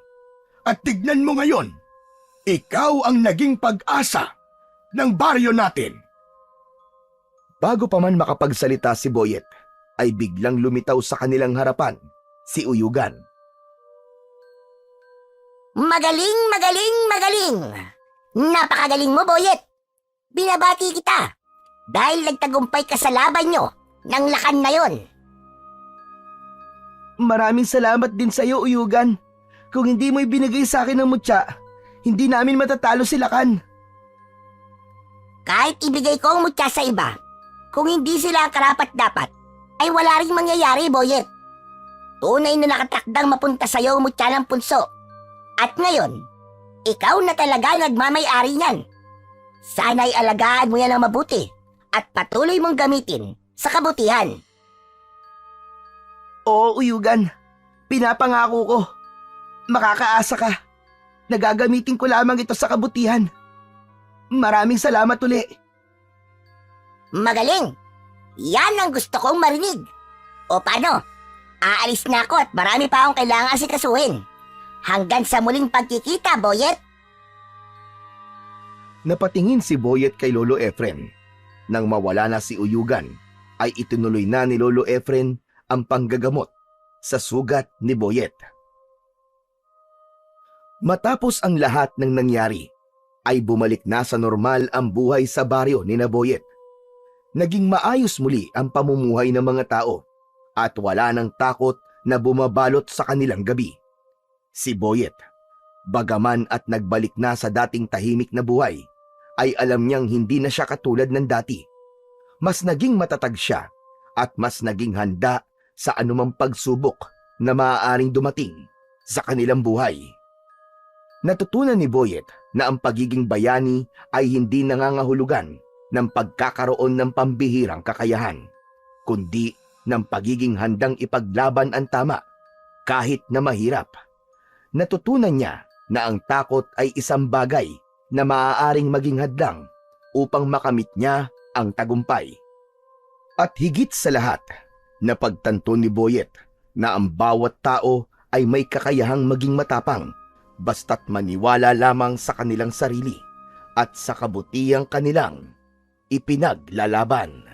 At tignan mo ngayon, ikaw ang naging pag-asa ng baryo natin. Bago pa man makapagsalita si Boyet, ay biglang lumitaw sa kanilang harapan si Uyugan. Magaling, magaling, magaling! Napakagaling mo, Boyet! Binabati kita dahil nagtagumpay ka sa laban nyo ng Lakan na yon. Maraming salamat din sa iyo, Uyugan. Kung hindi mo ibinigay sa akin ng mutya, hindi namin matatalo si Lakan. Kahit ibigay ko ang mutya sa iba, kung hindi sila ang karapat-dapat, ay wala ring mangyayari, Boyet. Tunay na nakatakdang mapunta sa iyo ang mutya ng punso. At ngayon, ikaw na talaga nagmamay-ari niyan. Sana'y alagaan mo yan ng mabuti at patuloy mong gamitin sa kabutihan. Oo, Uyugan. Pinapangako ko. Makakaasa ka. Nagagamitin ko lamang ito sa kabutihan. Maraming salamat uli. Magaling! Yan ang gusto kong marinig. O paano? Aalis na ako at marami pa akong kailangan asikasuhin. Hanggang sa muling pagkikita, Boyet! Napatingin si Boyet kay Lolo Efren. Nang mawala na si Uyugan, ay itinuloy na ni Lolo Efren ang panggagamot sa sugat ni Boyet. Matapos ang lahat ng nangyari, ay bumalik na sa normal ang buhay sa baryo ni na Boyet. Naging maayos muli ang pamumuhay ng mga tao at wala nang takot na bumabalot sa kanilang gabi. Si Boyet, bagaman at nagbalik na sa dating tahimik na buhay, ay alam niyang hindi na siya katulad ng dati. Mas naging matatag siya at mas naging handa sa anumang pagsubok na maaaring dumating sa kanilang buhay. Natutunan ni Boyet na ang pagiging bayani ay hindi nangangahulugan ng pagkakaroon ng pambihirang kakayahan, kundi ng pagiging handang ipaglaban ang tama kahit na mahirap. Natutunan niya na ang takot ay isang bagay na maaaring maging hadlang upang makamit niya ang tagumpay. At higit sa lahat, napagtanto ni Boyet na ang bawat tao ay may kakayahang maging matapang basta't maniwala lamang sa kanilang sarili at sa kabutihang kanilang ipinaglalaban.